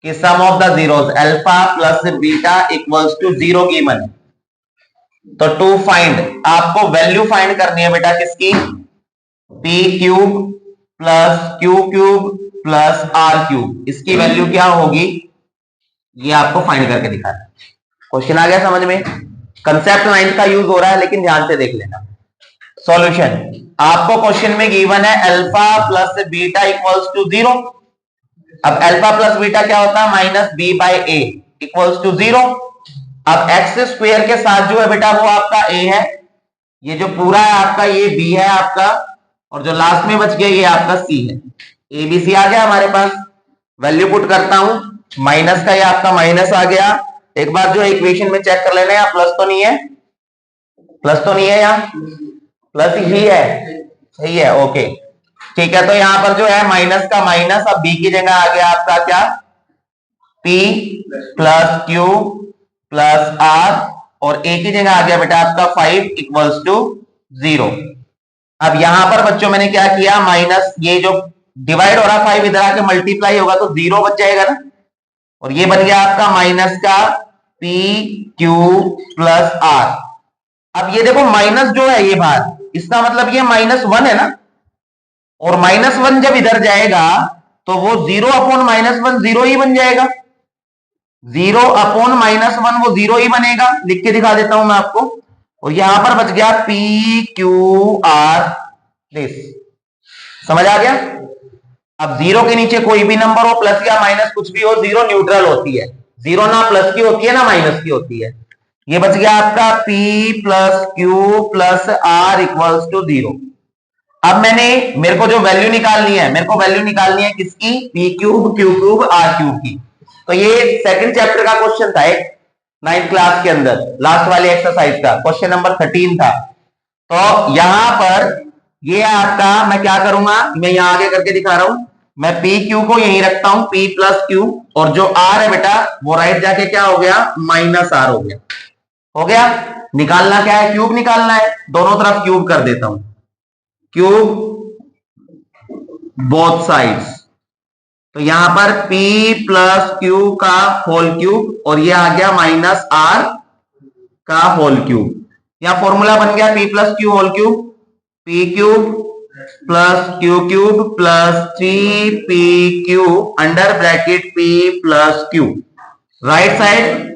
कि sum of the zeros alpha plus beta equals to 0 given है। तो टू फाइंड, आपको वैल्यू फाइंड करनी है बेटा किसकी, p cube plus Q cube plus r cube, इसकी वैल्यू क्या होगी ये आपको फाइंड करके दिखाना है। क्वेश्चन आ गया समझ में? कंसेप्ट 9 का यूज हो रहा है, लेकिन ध्यान से देख लेना। सॉल्यूशन, आपको क्वेश्चन में गिवन है alpha plus beta equals to 0। अब अल्फा प्लस बीटा क्या होता है, minus B by A equals to 0। अब एक्स स्क्वायर के साथ जो है बेटा वो आपका a है, ये जो पूरा है आपका ये b है आपका, और जो लास्ट में बच गया ये आपका c है। a b c आ गया हमारे पास। वैल्यू पुट करता हूं, माइनस का ये आपका माइनस आ गया। एक बार जो इक्वेशन में चेक कर लेना, यहाँ प्लस तो नहीं है, प्लस तो नहीं है, यहाँ प्लस ही है, सही है, ओके ठीक है। तो यहाँ पर जो है माइनस का माइनस, अब b की जगह आ गया आपका क्या, p plus q plus R, और ए की जगह आ गया बेटा आपका 5 इक्वल्स टू 0। अब यहां पर बच्चों मैंने क्या किया, माइनस ये जो डिवाइड हो रहा है 5 इधर आके मल्टीप्लाई होगा तो 0 बच जाएगा ना, और ये बन गया आपका माइनस का पी क्यू प्लस आर। अब ये देखो माइनस जो है ये बाहर, इसका मतलब ये -1 है ना, और -1 जब इधर जाएगा तो वो 0 अपॉन -1 0 ही बन जाएगा। 0 अपॉन -1 वो 0 ही बनेगा, लिख के दिखा देता हूं मैं आपको। और यहां पर बच गया पी क्यू आर दिस, समझ आ गया? अब 0 के नीचे कोई भी नंबर हो, प्लस या माइनस कुछ भी हो, 0 न्यूट्रल होती है। 0 ना प्लस की होती है ना माइनस की होती है। ये बच गया आपका P plus Q plus R equals to 0। अब मेरे को जो वैल्यू निकालनी है, मेरे को वैल्यू निकालनी है किसकी, P cube Q cube R cube की। तो ये सेकंड चैप्टर का क्वेश्चन था एक, 9th क्लास के अंदर लास्ट वाले एक्सरसाइज का क्वेश्चन नंबर 13 था। तो यहां पर ये आपका मैं क्या करूंगा, मैं यहां आगे करके दिखा रहा हूं, मैं पी क्यू को यहीं रखता हूं, पी प्लस क्यू, और जो आर है बेटा वो राइट जाके क्या हो गया, माइनस आर हो गया। हो गया। निकालना क्या है, क्यूब निकालना है, दोनों तरफ क्यूब कर देता हूं, क्यूब बोथ साइड्स। तो यहां पर P प्लस क्यू का होल क्यूब, और ये आ गया माइनस आर का होल क्यूब। यहां फॉर्मूला बन गया P plus Q whole cube, P cube plus Q cube plus 3P cube under bracket P plus Q. Right side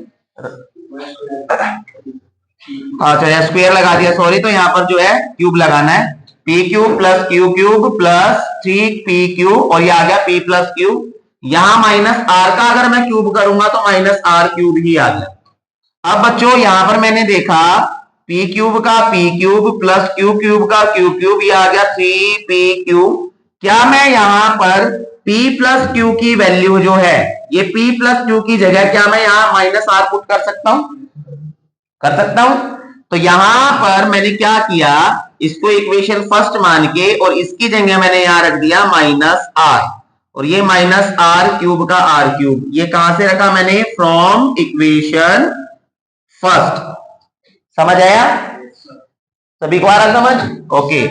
अच्छा स्क्वायर लगा दिया, सॉरी, तो यहां पर जो है क्यूब लगाना है, P cube plus Q cube plus 3P cube, और ये आ गया P प्लस क्यूब। यहां माइनस आर का अगर मैं क्यूब करूंगा तो माइनस आर क्यूब ही आ गया। अब बच्चों यहां पर मैंने देखा P क्यूब का P cube plus Q cube का क्यू क्यूब, ये आ गया 3P क्यूब। क्या मैं यहां पर P प्लस क्यू की वैल्यू जो है, ये P प्लस क्यू की जगह क्या मैं यहां माइनस आर पुट कर सकता हूं, कर सकता हूं? तो यहां पर मैंने क्या किया, इसको इक्वेशन फर्स्ट मान के और इसकी जगह मैंने यहां रख दिया माइनस आर, और ये माइनस आर क्यूब का आर क्यूब, ये कहां से रखा मैंने, फ्रॉम इक्वेशन फर्स्ट। समझ आया सभी को, आ रहा समझ? ओके।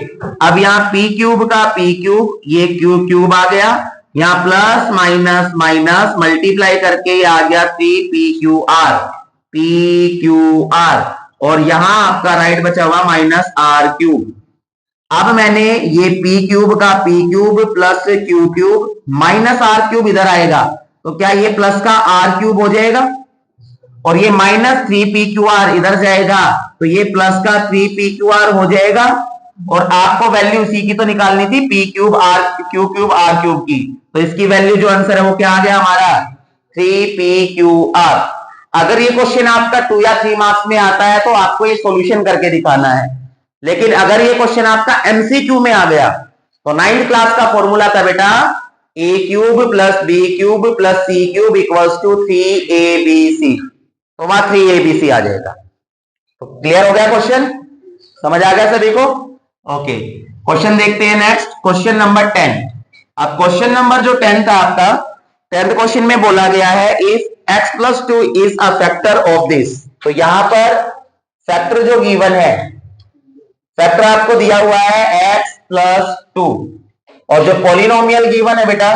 अब यहाँ P क्यूब का P क्यूब, ये क्यूब क्यूब आ गया, यहाँ प्लस माइनस माइनस मल्टीप्लाई करके ये आ गया 3PQR, PQR, और यहां आपका राइट बचा हुआ माइनस आर क्यूब। अब मैंने ये P क्यूब का P cube plus Q cube minus R cube इधर आएगा, तो क्या ये प्लस का आर क्यूब हो जाएगा, और ये माइनस 3PQR इधर जाएगा, तो ये प्लस का 3PQR हो जाएगा। और आपको वैल्यू उसी की तो निकालनी थी, P क्यूब आर क्यूब की, तो इसकी वैल्यू जो आंसर है वो क्या आ गया हमारा, 3PQR। अगर ये क्वेश्चन आपका 2 या 3 मार्क्स में आता है तो आपको ये सॉल्यूशन करके दिखाना है, लेकिन अगर ये क्वेश्चन आपका एमसीक्यू में आ गया तो 9th क्लास का फॉर्मूला था बेटा, a cube plus B cube plus C cube equals to 3abc, तो वहां 3abc आ जाएगा। तो क्लियर हो गया क्वेश्चन, समझ आ गया सभी को? ओके, क्वेश्चन देखते हैं नेक्स्ट, क्वेश्चन नंबर 10। अब क्वेश्चन नंबर जो 10 था आपका, 10th क्वेश्चन में बोला गया है if x plus 2 is a factor of this. तो यहां पर फैक्टर जो गिवन है, फैक्टर आपको दिया हुआ है x प्लस 2, और जो पॉलिनोमियल गिवन है बेटा,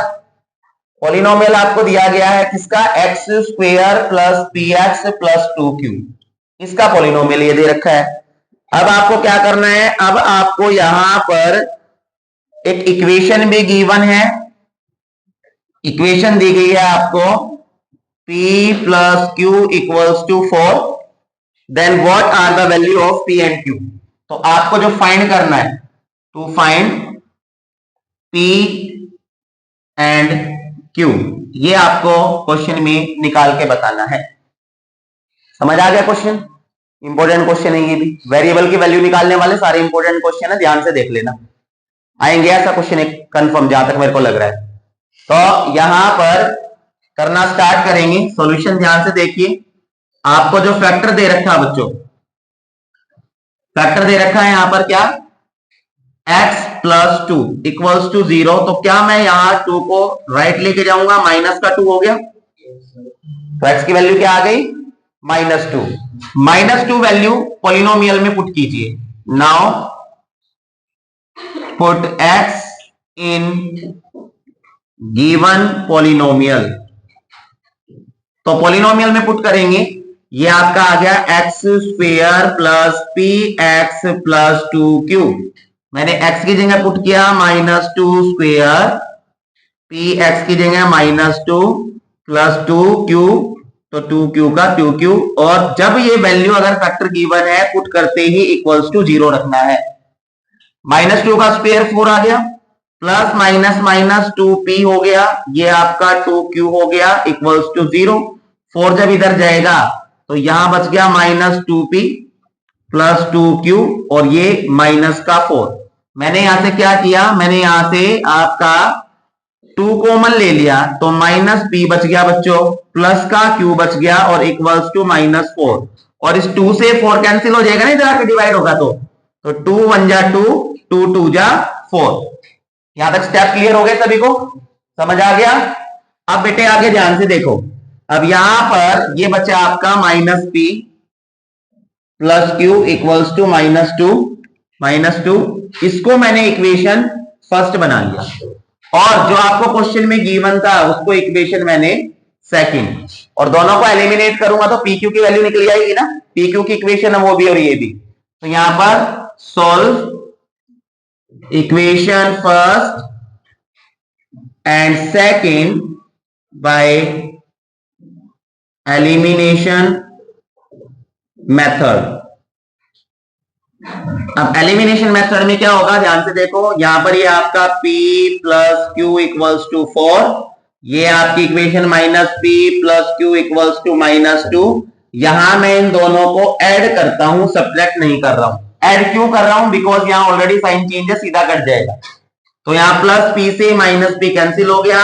पॉलिनोमियल आपको दिया गया है किसका, x square plus P x plus 2q, इसका पॉलिनोमियल ये दे रखा है। अब आपको क्या करना है, अब आपको यहां पर एक इक्वेशन भी गिवन है, इक्वेशन दी गई है आपको p plus q equals to 4, then what are the value of p and q। तो आपको जो फाइंड करना है, to find p and q, ये आपको क्वेश्चन में निकाल के बताना है। समझ आ गया क्वेश्चन? इंपॉर्टेंट क्वेश्चन है ये भी, वेरिएबल की वैल्यू निकालने वाले सारे इंपॉर्टेंट क्वेश्चन है, ध्यान से देख लेना, आएंगे ऐसा क्वेश्चन एक कंफर्म, जहां तक मेरे को लग रहा है। तो यहां पर करना स्टार्ट करेंगे, सॉल्यूशन ध्यान से देखिए। आपको जो फैक्टर दे रखा है बच्चों, फैक्टर दे रखा है यहां पर क्या, x प्लस 2 इक्वल्स टू 0, तो क्या मैं यहां 2 को राइट लेके जाऊंगा, माइनस का 2 हो गया, तो x की वैल्यू क्या आ गई, -2। -2 वैल्यू पॉलिनोमियल में पुट कीजिए। Now put x in given polynomial, तो पॉलिनोमियल में पुट करेंगे, ये आपका आ गया x square plus P x plus 2q। मैंने x की जगह पुट किया -2 स्क्वेयर, पी एक्स की जगह -2 प्लस 2q, तो 2q का 2q, और जब ये वैल्यू अगर फैक्टर गिवन है पुट करते ही इक्वल्स टू 0 रखना है। -2 का स्क्वायर 4 आ गया, प्लस माइनस माइनस 2p हो गया, ये आपका 2q हो गया इक्वल्स टू 0। 4 जब इधर जाएगा तो यहां बच गया -2p प्लस 2q, और ये माइनस का 4। मैंने यहां से क्या किया, मैंने यहां से आपका टू कॉमन ले लिया तो माइनस पी बच गया बच्चों, प्लस का क्यू बच गया और इक्वल्स टू -4। और इस 2 से 4 कैंसिल हो जाएगा ना, इधर आके डिवाइड होगा तो 2 1 जा 2, 2 2 जा 4। यहां तक स्टेप क्लियर हो गए सभी को, समझ आ गया। अब बेटे आगे ध्यान से देखो, अब यहां पर ये बचा आपका minus P plus Q equals to -2। इसको मैंने इक्वेशन फर्स्ट बना लिया, और जो आपको क्वेश्चन में गिवन था उसको इक्वेशन मैंने सेकंड, और दोनों को एलिमिनेट करूंगा तो पी क्यू की वैल्यू निकल जाएगी ना, पी क्यू की इक्वेशन है वो भी और ये भी। तो यहां पर solve equation first and second by elimination method. अब एलिमिनेशन मेथड में क्या होगा, ध्यान से देखो, यहां पर ये आपका P plus Q equals to 4, ये आपकी equation minus P plus Q equals to -2। यहां मैं इन दोनों को ऐड करता हूं, सब्ट्रैक्ट नहीं कर रहा हूं। ऐड क्यों कर रहा हूं, बिकॉज यहां ऑलरेडी साइन चेंज है, सीधा कट जाएगा। तो यहां प्लस P से -P कैंसिल हो गया,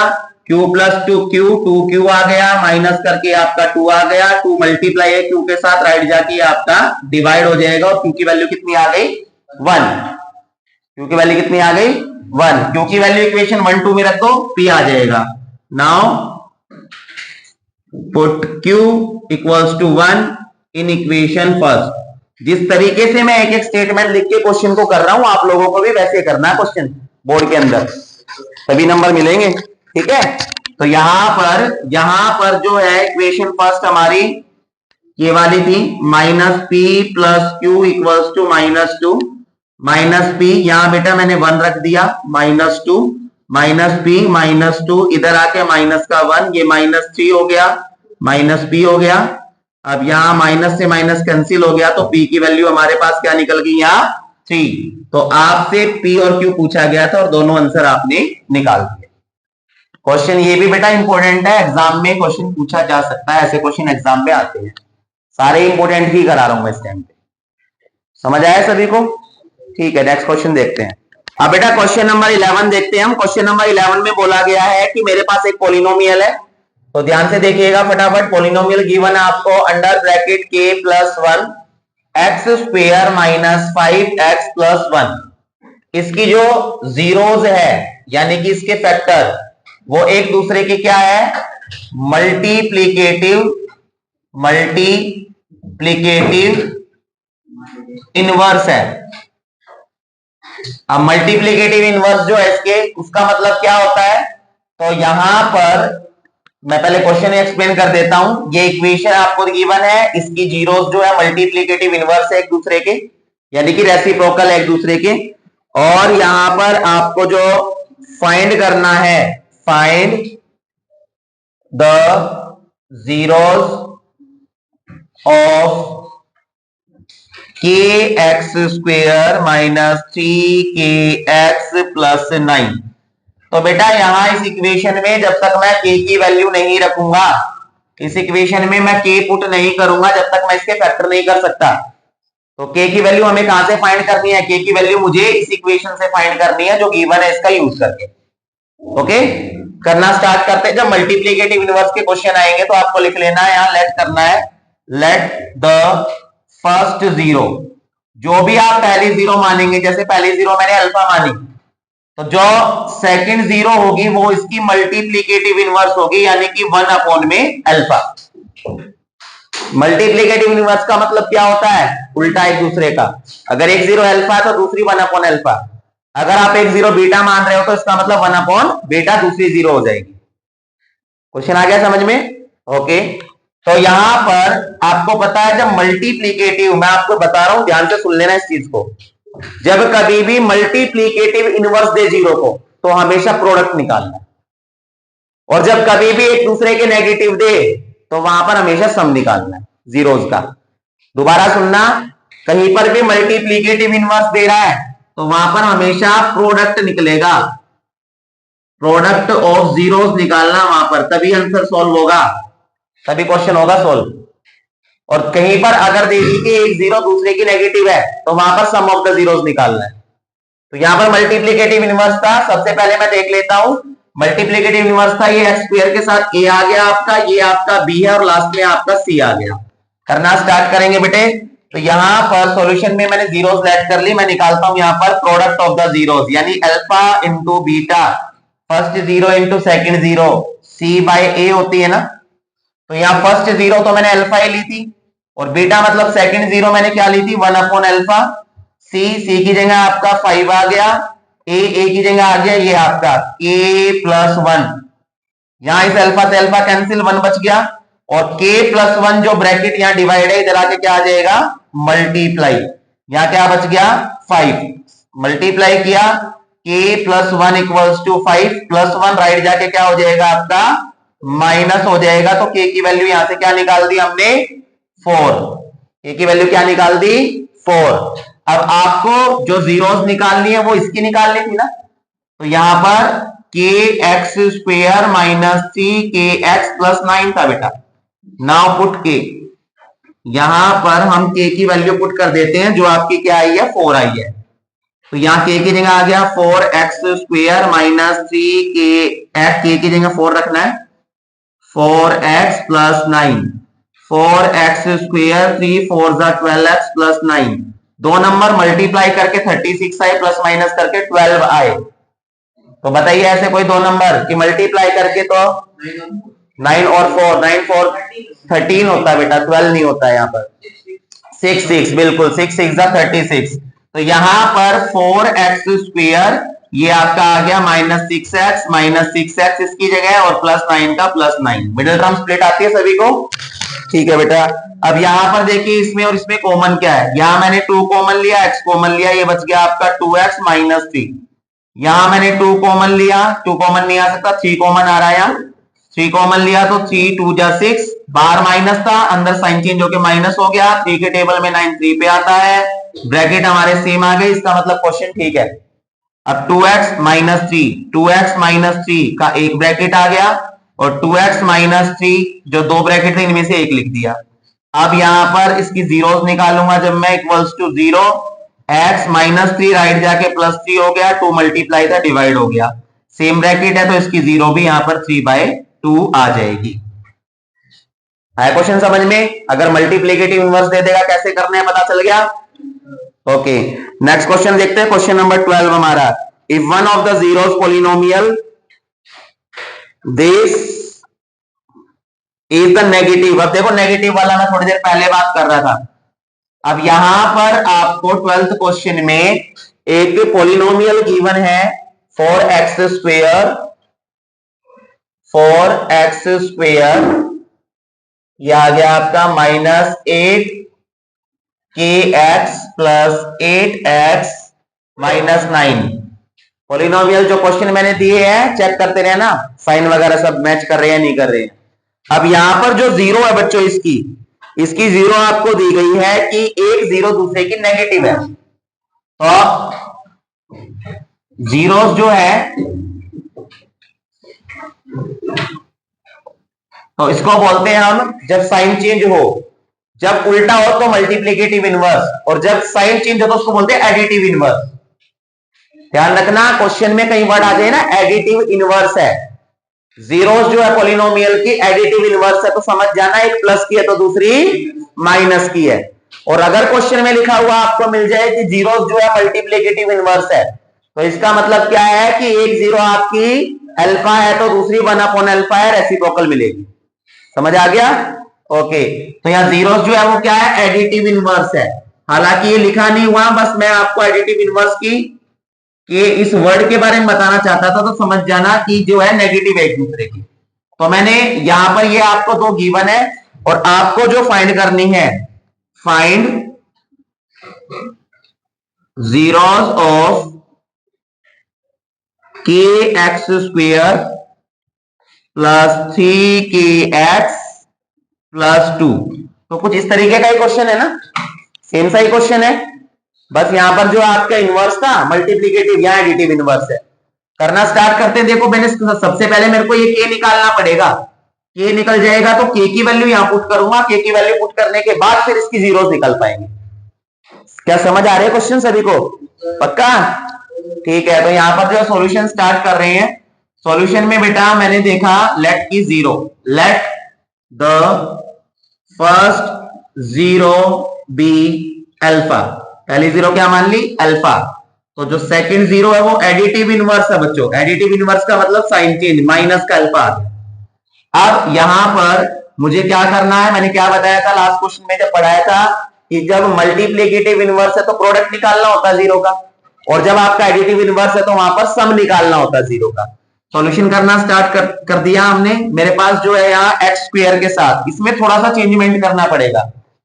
Q प्लस 2Q, 2Q आ गया, माइनस करके आपका 2 आ गया, 2 मल्टीप्लाई है Q के साथ, राइट जाके आपका डिवाइड हो जाएगा, और Q की वैल्यू कितनी आ गई 1। Q की वैल्यू कितनी आ गई 1। Q की वैल्यू इक्वेशन 1 2 में रख दो, P आ जाएगा। Now put Q equals to 1 in equation first. जिस तरीके से मैं एक एक स्टेटमेंट लिख के क्वेश्चन को कर रहा हूं, आप लोगों को भी वैसे करना है क्वेश्चन बोर्ड के अंदर, तभी नंबर मिलेंगे, ठीक है। तो यहां पर जो है इक्वेशन फर्स्ट हमारी ये वाली थी, -P plus Q equals to -2। -P यहां बेटा मैंने 1 रख दिया, -2 -P -2, इधर आके माइनस का 1, ये -3 हो गया, -P हो गया। अब यहां माइनस से माइनस कैंसिल हो गया, तो P की वैल्यू हमारे पास क्या निकल गई यहाँ 3। तो आपसे P और Q पूछा गया था और दोनों आंसर आपने निकाल दिए। क्वेश्चन ये भी बेटा इंपॉर्टेंट है, एग्जाम में क्वेश्चन पूछा जा सकता है, ऐसे क्वेश्चन एग्जाम में आते हैं, सारे इंपॉर्टेंट ही करा रहा हूं मैं इस टाइम पे। समझ आया सभी को, ठीक है। नेक्स्ट क्वेश्चन देखते हैं। अब बेटा क्वेश्चन नंबर 11 देखते हैं हम। क्वेश्चन नंबर 11 में बोला गया है कि मेरे पास एक पॉलिनोमियल है, तो ध्यान से देखिएगा फटाफट। पॉलिनोमियल गिवन है आपको under bracket k plus 1 x square minus 5x plus 1। इसकी जो जीरोज है यानी कि इसके फैक्टर वो एक दूसरे के क्या है, मल्टीप्लीकेटिव इनवर्स है। अब मल्टीप्लीकेटिव इनवर्स जो है इसके, उसका मतलब क्या होता है, तो यहां पर मैं पहले क्वेश्चन एक्सप्लेन कर देता हूं। ये इक्वेशन आपको गिवन है, इसकी जीरोस जो है मल्टीप्लीकेटिव इनवर्स है एक दूसरे के, यानी कि रेसिप्रोकल है एक दूसरे के। और यहां पर आपको जो फाइंड करना है, find the zeros of kx square minus 3kx plus 9। तो बेटा यहां इस इक्वेशन में जब तक मैं k की वैल्यू नहीं रखूंगा, इस इक्वेशन में मैं k पुट नहीं करूंगा जब तक मैं इसके फैक्टर नहीं कर सकता। तो k की वैल्यू हमें कहां से फाइंड करनी है, k की वैल्यू मुझे इस इक्वेशन से फाइंड करनी है जो गिवन है, इसका यूज करके। ओके, करना स्टार्ट करते हैं। जब मल्टीप्लीकेटिव इनवर्स के क्वेश्चन आएंगे तो आपको लिख लेना है, यहां लेट करना है, लेट द फर्स्ट जीरो, जो भी आप पहली जीरो मानेंगे, जैसे पहली जीरो मैंने अल्फा मानी, तो जो सेकंड जीरो होगी वो इसकी मल्टीप्लीकेटिव इनवर्स होगी, यानी कि 1 अपॉन में अल्फा। मल्टीप्लीकेटिव इनवर्स का मतलब क्या होता है, उल्टा एक दूसरे का। अगर एक जीरो अल्फा है तो दूसरी 1 अपॉन अल्फा। अगर आप एक जीरो बीटा मान रहे हो तो इसका मतलब 1 अपॉन बीटा दूसरी जीरो हो जाएगी। क्वेश्चन आ गया समझ में, ओके। तो यहां पर आपको पता है जब मल्टीप्लीकेटिव, मैं आपको बता रहा हूं, ध्यान से सुन लेना इस चीज को, जब कभी भी मल्टीप्लीकेटिव इनवर्स दे जीरो को तो हमेशा प्रोडक्ट निकालना है, और जब कभी भी एक दूसरे के नेगेटिव दे तो वहां पर हमेशा सम निकालना है जीरोस का। दोबारा सुनना, कहीं पर भी मल्टीप्लीकेटिव इनवर्स दे रहा है तो वहां पर हमेशा प्रोडक्ट निकलेगा, प्रोडक्ट ऑफ जीरोस निकालना वहां पर, तभी आंसर सॉल्व होगा, तभी क्वेश्चन होगा सॉल्व। और कहीं पर अगर दे दी कि एक जीरो दूसरे की नेगेटिव है तो वहां पर सम ऑफ द जीरोस निकालना है। तो यहां पर मल्टीप्लीकेटिव इनवर्स था, सबसे पहले मैं देख लेता हूं मल्टीप्लीकेटिव इनवर्स था, ये एक्स स्क्वायर के साथ ए आ गया आपका, ये आपका बी है और लास्ट में आपका सी आ गया। करना स्टार्ट करेंगे बेटे। तो यहां पर सॉल्यूशन में मैंने जीरोस लेट कर ली, मैं निकालता हूं यहां पर प्रोडक्ट ऑफ द जीरोस, यानी alpha into beta, first zero into second zero, c by a होती है ना। तो यहाँ फर्स्ट जीरो तो मैंने अल्फा ही ली थी, और बीटा मतलब सेकंड जीरो मैंने क्या ली थी, 1 अपॉन अल्फा। सी की जगह आपका 5 आ गया, ए की जगह आ गया ये आपका k प्लस 1, यहां इस अल्फा से अल्फा कैंसिल, 1 बच गया, और k प्लस 1 जो ब्रैकेट यहाँ डिवाइड है, इधर आके क्या आ जाएगा, मल्टीप्लाई, यहाँ क्या बच गया 5, मल्टीप्लाई किया, k plus 1 equals to 5, plus 1 right जाके क्या हो जाएगा आपका माइनस हो जाएगा। तो k की वैल्यू यहां से क्या निकाल दी हमने 4, k की वैल्यू क्या निकाल दी 4। अब आपको जो जीरोस निकालनी है वो इसकी निकालनी थी ना, तो यहां पर के x square minus 3kx plus 9 था बेटा। नाउ पुट के, यहां पर हम k की वैल्यू पुट कर देते हैं, जो आपकी क्या आई है 4 आई है। तो यहाँ k की जगह आ गया 4x स्क्वेयर माइनस 3k की जगह 4 रखना है, 4x plus 9, 4x square 3 4 12x plus 9, दो नंबर मल्टीप्लाई करके 36 आए, प्लस माइनस करके 12 आए। तो बताइए ऐसे कोई दो नंबर कि मल्टीप्लाई करके तो 9 और 4, 9 4 13 होता है बेटा, 12 नहीं होता है यहाँ पर। 6 बिल्कुल, 6 6 36। तो यहाँ पर 4x स्क्वेयर ये आपका आ गया माइनस 6x इसकी जगह, और प्लस 9 का प्लस 9, मिडिल टर्म स्प्लिट आती है सभी को, ठीक है बेटा। अब यहां पर देखिए इसमें और इसमें कॉमन क्या है, यहां मैंने 2 कॉमन लिया, x कॉमन लिया, ये बच गया आपका 2x माइनस 3। यहां मैंने 2 कॉमन लिया, 2 कॉमन नहीं आ सकता, 3 कॉमन आ रहा है, यहाँ 3 कॉमन लिया तो 3 2 जा 6, बाहर माइनस था, अंदर साइन चेंज होकर माइनस हो गया, 3 के टेबल में 9 3 पे आता है, ब्रैकेट हमारे सेम आ गए, इसका मतलब क्वेश्चन ठीक है। अब 2x माइनस 3 का एक ब्रैकेट आ गया, और 2x माइनस 3 जो दो ब्रैकेट थे इनमें से एक लिख दिया। अब यहां पर इसकी जीरोस निकालूंगा जब मैं, equals to 0, x minus 3 right जाके प्लस 3 हो गया, 2 मल्टीप्लाई था डिवाइड हो गया, सेम ब्रैकेट है तो इसकी जीरो भी यहां पर 3/2 आ जाएगी। है क्वेश्चन समझ में? अगर मल्टीप्लीकेटिव इनवर्स दे देगा कैसे करना है पता चल गया। ओके, नेक्स्ट क्वेश्चन देखते हैं, क्वेश्चन नंबर 12 हमारा, if one of the zeros polynomial this is the negative. अब देखो नेगेटिव वाला मैं थोड़ी देर पहले बात कर रहा था, अब यहां पर आपको 12th क्वेश्चन में एक पॉलिनोमियल गिवन है 4x स्क्वेयर, यह आ गया आपका minus 8kx plus 8x minus 9। Polynomial जो क्वेश्चन मैंने दिए हैं चेक करते रहे ना, साइन वगैरह सब मैच कर रहे हैं नहीं कर रहे हैं। अब यहां पर जो जीरो है बच्चों, इसकी जीरो आपको दी गई है कि एक जीरो दूसरे की नेगेटिव है, तो जीरोस जो है तो इसको बोलते हैं हम, जब साइन चेंज हो, जब उल्टा हो तो मल्टीप्लीकेटिव इनवर्स, और जब साइन चेंज हो तो उसको बोलते हैं एडिटिव इनवर्स। ध्यान रखना क्वेश्चन में कई वर्ड आ जाए ना, एडिटिव इनवर्स है, जीरोस जो है पॉलिनोमियल की एडिटिव इनवर्स है, तो समझ जाना एक प्लस की है तो दूसरी माइनस की है। और अगर क्वेश्चन में लिखा हुआ आपको मिल जाए कि जीरोस जो है मल्टीप्लीकेटिव इनवर्स है, तो इसका मतलब क्या है कि एक जीरो आपकी अल्फा है तो दूसरी 1 अल्फा है, रेसिप्रोकल मिलेगी। समझ आ गया? ओके, तो यहाँ जीरोस जो है वो क्या है, एडिटिव इनवर्स है। हालांकि ये लिखा नहीं हुआ, बस मैं आपको एडिटिव इनवर्स की कि इस वर्ड के बारे में बताना चाहता था, तो समझ जाना कि जो है नेगेटिव एक दूसरे की। तो मैंने यहां पर ये आपको दो गिवन है, और आपको जो फाइंड करनी है, find zeros of kx square plus 3kx plus 2। तो कुछ इस तरीके का ही क्वेश्चन है ना, सेम सा ही क्वेश्चन है, बस यहां पर जो आपका इनवर्स था मल्टीप्लीकेटिव, यहां एडिटिव इनवर्स है। करना स्टार्ट करते हैं। देखो मैंने सबसे पहले मेरे को ये k निकालना पड़ेगा, k निकल जाएगा तो k की वैल्यू यहां पुट करूंगा, k की वैल्यू पुट करने के बाद फिर इसकी जीरोस निकल पाएंगे। क्या समझ आ रहे हैं क्वेश्चन सभी को? पक्का? ठीक है, तो यहां पर जो सॉल्यूशन स्टार्ट कर रहे हैं, सॉल्यूशन में बेटा मैंने देखा लेट की zero, let the first zero be alpha, पहली जीरो क्या मान ली अल्फा, तो जो सेकंड जीरो है वो एडिटिव इनवर्स है बच्चों, एडिटिव इनवर्स का मतलब साइन चेंज, माइनस का अल्फा आ गया। अब यहां पर मुझे क्या करना है, मैंने क्या बताया था लास्ट क्वेश्चन में जब पढ़ाया था कि जब मल्टीप्लिकेटिव इनवर्स है तो प्रोडक्ट निकालना होता है जीरो का, और जब आपका एडिटिव इनवर्स है तो वहां पर सम निकालना होता है जीरो का। सॉल्यूशन करना स्टार्ट कर दिया हमने। मेरे पास जो है यहाँ एक्स स्क्वायर के साथ, इसमें थोड़ा सा चेंजमेंट करना पड़ेगा।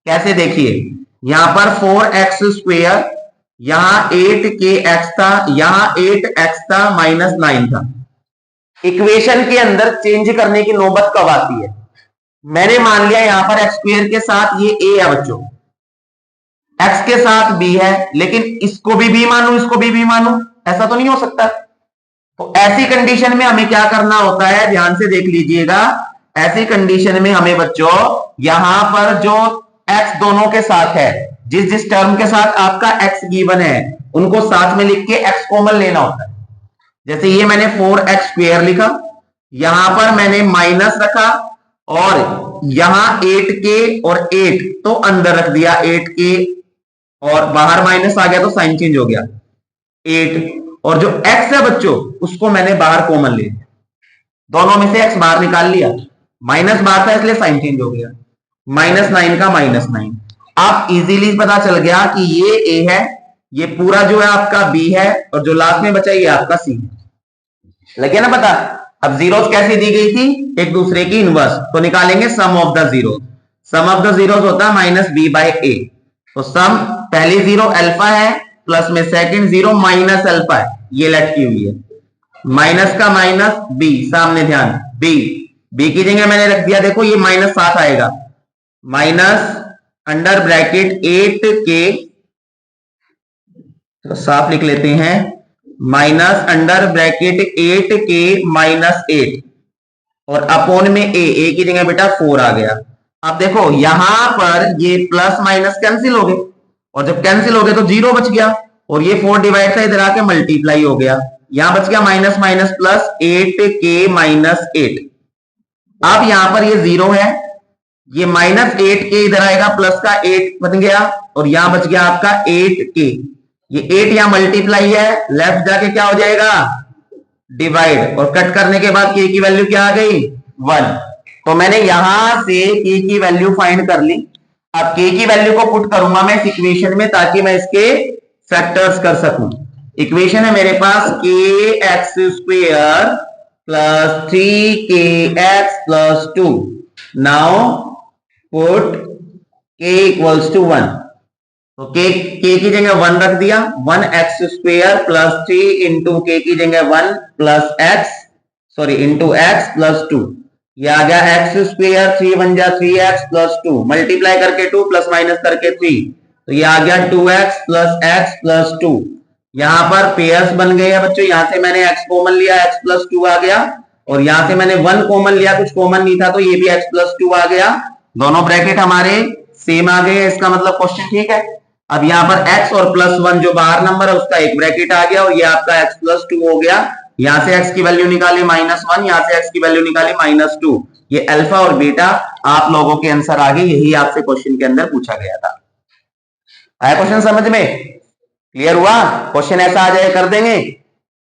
कैसे देखिए, यहां पर 4x स्क्वायर, यहां 8kx था, यहां 8x था, -9 था। इक्वेशन के अंदर चेंज करने की नौबत कब आती है? मैंने मान लिया यहां पर एक्स स्क्वायर के साथ ये a है बच्चों, x के साथ b है, लेकिन इसको भी b मानू, इसको भी b मानू, ऐसा तो नहीं हो सकता। तो ऐसी कंडीशन में हमें क्या करना होता है, ध्यान से देख लीजिएगा। ऐसी कंडीशन में हमें बच्चों यहां पर जो x दोनों के साथ है, जिस जिस टर्म के साथ आपका x गिवन है उनको साथ में लिख के x कॉमन लेना होता है। जैसे ये मैंने 4x स्क्वायर लिखा, यहां पर मैंने माइनस रखा, और यहां 8k और 8 तो अंदर रख दिया 8k, और बाहर माइनस आ गया तो साइन चेंज हो गया 8, और जो x है बच्चों उसको मैंने बाहर कॉमन ले लिया, दोनों में से x बाहर निकाल लिया, माइनस बाहर था इसलिए साइन चेंज हो गया, -9 का -9। आप इजीली पता चल गया कि ये a है, ये पूरा जो है आपका b है, और जो लास्ट में बचा ये आपका c है। लगे ना पता? अब जीरोस कैसे दी गई थी, एक दूसरे की इनवर्स, तो निकालेंगे sum of the zero. Sum of the zeros होता है -b/a, तो सम पहली जीरो अल्फा है, प्लस में सेकंड जीरो माइनस अल्फा है, ये लटकी हुई है, माइनस का माइनस b, सामने ध्यान b की जगह मैंने रख दिया, देखो ये -7 आएगा, माइनस अंडर ब्रैकेट 8k, तो साफ लिख लेते हैं, माइनस अंडर ब्रैकेट 8k -8, और अपोन में a की जगह बेटा 4 आ गया। अब देखो यहां पर ये प्लस माइनस कैंसिल हो गए, और जब कैंसिल हो गए तो जीरो बच गया, और ये 4 डिवाइड था इधर आके मल्टीप्लाई हो गया, यहां बच गया माइनस माइनस प्लस 8k -8। अब यहां पर ये जीरो है, ये -8k इधर आएगा, प्लस का 8 बन गया, और यहां बच गया आपका 8k, ये 8 यहां मल्टीप्लाई है, लेफ्ट जाके क्या हो जाएगा डिवाइड, और कट करने के बाद k की वैल्यू क्या आ गई 1। तो मैंने यहां से k की वैल्यू फाइंड कर ली। अब k की वैल्यू को पुट करूंगा मैं इस इक्वेशन में, ताकि मैं इसके फैक्टर्स कर सकूं। इक्वेशन है मेरे पास kx square plus 3kx plus 2। Now put k equals to 1, तो k की जगह 1 रख दिया, 1x square plus 3 into k की जगह 1 plus x into x plus 2, ये आ गया x स्क्वायर, 3 बन जा 3x प्लस 2, मल्टीप्लाई करके 2 प्लस माइनस करके 3, तो ये आ गया 2x प्लस x प्लस 2। यहां पर पेयर्स बन गए हैं बच्चों, यहां से मैंने x कॉमन लिया, x प्लस 2 आ गया, और यहां से मैंने 1 कॉमन लिया, कुछ कॉमन नहीं था तो ये भी x प्लस 2 आ गया, दोनों ब्रैकेट हमारे सेम आ गए, इसका मतलब क्वेश्चन ठीक है। अब यहाँ पर x और प्लस 1 जो बाहर नंबर है उसका एक ब्रैकेट आ गया, और ये आपका x प्लस 2 हो गया, यहां से x की वैल्यू निकाली -1, यहां से x की वैल्यू निकाली -2, ये अल्फा और बीटा आप लोगों के आंसर आ गए, यही आपसे क्वेश्चन के अंदर पूछा गया था। आया क्वेश्चन समझ में? क्लियर हुआ? क्वेश्चन ऐसा आ जाए कर देंगे,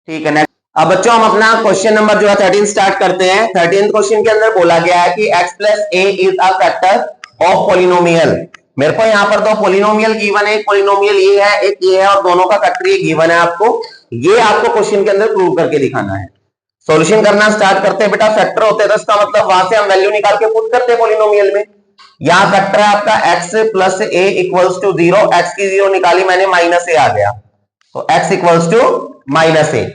ठीक है। नेक्स्ट, अब बच्चों हम अपना क्वेश्चन नंबर जो है 13 स्टार्ट करते हैं। 13th क्वेश्चन के अंदर बोला गया है कि x plus a is a factor of polynomial. मेरे को यहाँ पर दो पॉलिनोमियल गिवन है, एक पॉलिनोमियल ये है, एक ये है, और दोनों का फैक्टर ये गिवन है आपको, ये आपको क्वेश्चन के अंदर प्रूव करके दिखाना है। सॉल्यूशन करना स्टार्ट करते हैं बेटा। फैक्टर होते हैं तो इसका मतलब वहां से हम वैल्यू निकाल के पुट करते हैं पॉलिनोमियल में। यहाँ फैक्टर है आपका x plus a equals to 0, x की 0 निकाली मैंने, -a आ गया, तो x इक्वल्स टू -a।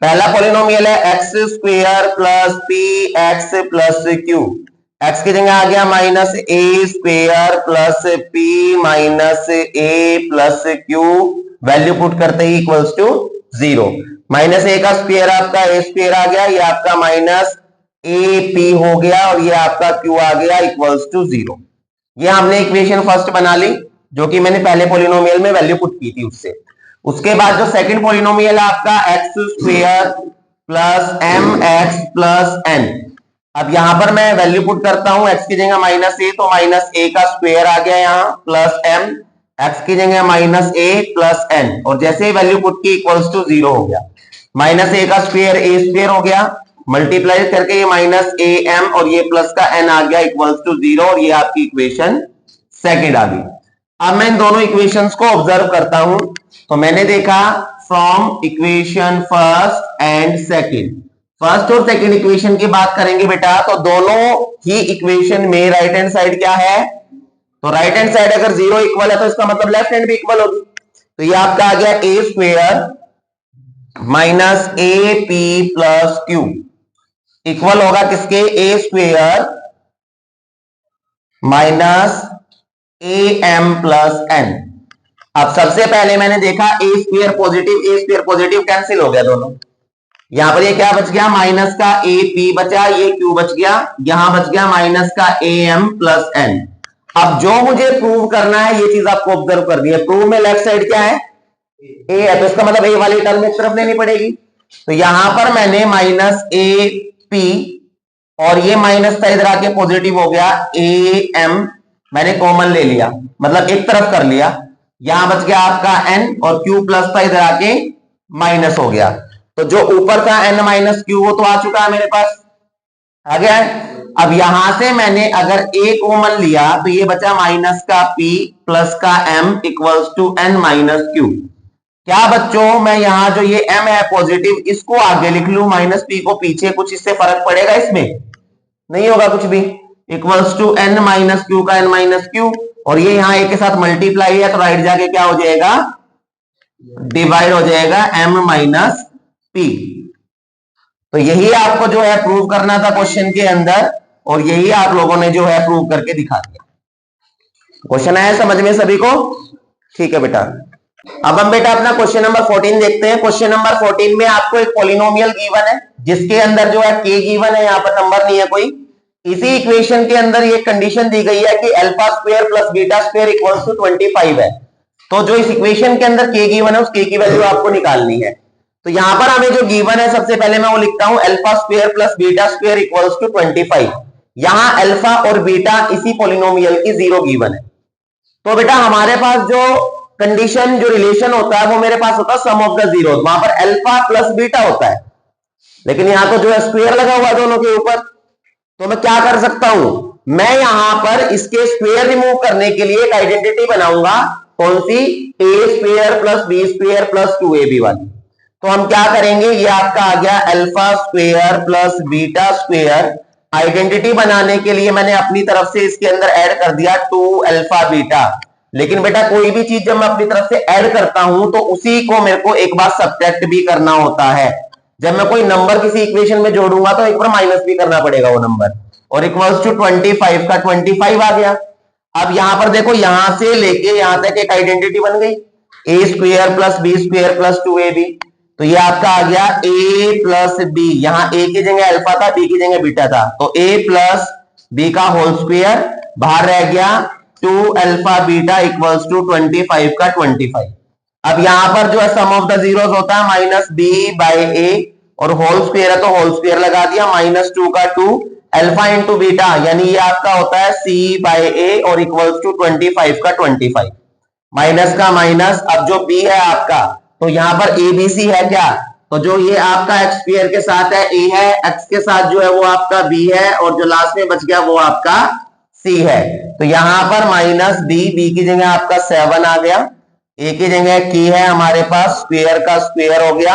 पहला पॉलिनोमियल है x square plus px plus q, x की जगह आ गया -a square plus p minus a plus q, value put करते ही इक्वल्स टू 0। -a का स्क्वायर आपका a स्क्वायर आ गया, ये आपका -ap हो गया, और ये आपका q आ गया इक्वल्स टू 0। ये हमने इक्वेशन फर्स्ट बना ली, जो कि मैंने पहले पॉलिनोमियल में वैल्यू पुट की थी उससे। उसके बाद जो सेकंड पॉलिनोमियल है आपका x square plus M X plus N. अब यहां पर मैं वैल्यू पुट करता हूं, एक्स की जगह माइनस ए, तो माइनस ए का स्क्वायर आ गया यहाँ, प्लस एम, एक्स की जगह माइनस ए प्लस एन, और जैसे ही वैल्यू पुट की इक्वल्स टू जीरो हो गया, माइनस ए का स्क्वायर ए स्क्वायर हो गया, मल्टीप्लाई करके ये माइनस ए एम और ये प्लस का एन आ गया इक्वल्स टू जीरो, और ये आपकी इक्वेशन सेकेंड आ गई। अब मैं इन दोनों इक्वेशंस को ऑब्जर्व करता हूं, तो मैंने देखा from equation first and second, first और सेकेंड इक्वेशन की बात करेंगे बेटा, तो दोनों ही इक्वेशन में राइट हैंड साइड क्या है, तो राइट हैंड साइड अगर जीरो इक्वल है तो इसका मतलब लेफ्ट हैंड भी इक्वल होगी, तो ये आपका आ गया a square minus a p plus q equal होगा किसके, a square minus a m plus N. अब सबसे पहले मैंने देखा ए स्क्वेयर पॉजिटिव कैंसिल हो गया दोनों, यहां पर ये क्या बच गया, माइनस का ए पी बचा, ये क्यू बच गया, यहां बच गया माइनस का ए एम प्लस एन। अब जो मुझे प्रूव करना है ये चीज आपको ऑब्जर्व करनी है, प्रूव में लेफ्ट साइड क्या है, ए है, तो इसका मतलब ए वाली टर्म एक तरफ लेनी पड़ेगी, तो यहां पर मैंने माइनस ए पी और ये माइनस था इधर आके पॉजिटिव हो गया, ए एम मैंने कॉमन ले लिया, मतलब एक तरफ कर लिया, यहां बच गया आपका एन और क्यू प्लस था इधर आके माइनस हो गया, तो जो ऊपर का एन माइनस क्यू वो तो आ चुका है मेरे पास, आ गया है। अब यहां से मैंने अगर ए कॉमन लिया तो ये बचा माइनस का पी प्लस का M equals to N minus Q. क्या बच्चों, मैं यहां जो ये एम है पॉजिटिव इसको आगे लिख लू, माइनस पी को पीछे, कुछ इससे फर्क पड़ेगा, इसमें नहीं होगा कुछ भी, equals to N minus Q का एन माइनस क्यू, और ये यहां ए के साथ मल्टीप्लाई है तो राइट जाके क्या हो जाएगा, डिवाइड हो जाएगा एम माइनस पी। तो यही आपको जो है प्रूव करना था क्वेश्चन के अंदर, और यही आप लोगों ने जो है प्रूव करके दिखा दिया। क्वेश्चन आया समझ में सभी को, ठीक है बेटा। अब हम बेटा अपना क्वेश्चन नंबर 14 देखते हैं। क्वेश्चन नंबर 14 में आपको एक पॉलिनोमियल गिवन है जिसके अंदर जो है के गिवन है, यहाँ पर नंबर नहीं है कोई। इसी इक्वेशन के अंदर ये कंडीशन दी गई है कि alpha square plus beta square equals to 25 है, तो जो इस इक्वेशन के अंदर के गिवन है उस के की वैल्यू आपको निकालनी है। तो यहां पर हमें जो गिवन है सबसे पहले मैं वो लिखता हूं, alpha square plus beta square equals to 25। यहां अल्फा और बीटा इसी पॉलिनोमियल की जीरो गिवन है, तो बेटा हमारे पास जो कंडीशन जो रिलेशन होता है वो मेरे पास होता है सम ऑफ द जीरो, वहां पर अल्फा प्लस बीटा होता है, लेकिन यहां तो जो है स्क्वायर लगा हुआ दोनों के ऊपर, तो मैं क्या कर सकता हूं, मैं यहां पर इसके स्क्वायर रिमूव करने के लिए एक आइडेंटिटी बनाऊंगा, कौन सी, a square plus b square plus 2ab वाली। तो हम क्या करेंगे, ये आपका आ गया alpha square plus beta square, identity बनाने के लिए मैंने अपनी तरफ से इसके अंदर ऐड कर दिया 2 अल्फा बीटा। लेकिन बेटा कोई भी चीज जब मैं अपनी तरफ से ऐड करता हूं तो उसी को मेरे को एक बार सब्ट्रैक्ट भी करना होता है। जब मैं कोई नंबर किसी इक्वेशन में जोड़ूंगा तो एक बार माइनस भी करना पड़ेगा वो नंबर, और इक्वल्स टू 25 का 25 आ गया। अब यहां पर देखो, यहां से लेके यहां तक एक आइडेंटिटी बन गई, a square plus b square plus 2ab, तो ये आपका आ गया a प्लस बी, यहाँ a की जगह अल्फा था, b की जगह बीटा था, तो a प्लस बी का होल स्क्वायर, बाहर रह गया 2 अल्फा बीटा इक्वल्स टू 25 का 25। अब यहां पर जो है सम ऑफ द जीरोस होता है माइनस बी बाई ए, और होल स्क्वायर है तो होल स्क्वायर लगा दिया, माइनस 2 का 2 अल्फा इंटू बीटा, यानी ये आपका होता है c बाई ए और इक्वल्स टू 25 का 25, माइनस का माइनस। अब जो b है आपका, तो यहां पर एबीसी है क्या, तो जो ये आपका एक्स स्क्वायर के साथ है ए है, एक्स के साथ जो है वो आपका बी है, और जो लास्ट में बच गया वो आपका सी है। तो यहां पर माइनस बी की जगह आपका 7 आ गया, ए की जगह की है हमारे पास स्क्वायर का स्क्वायर हो गया,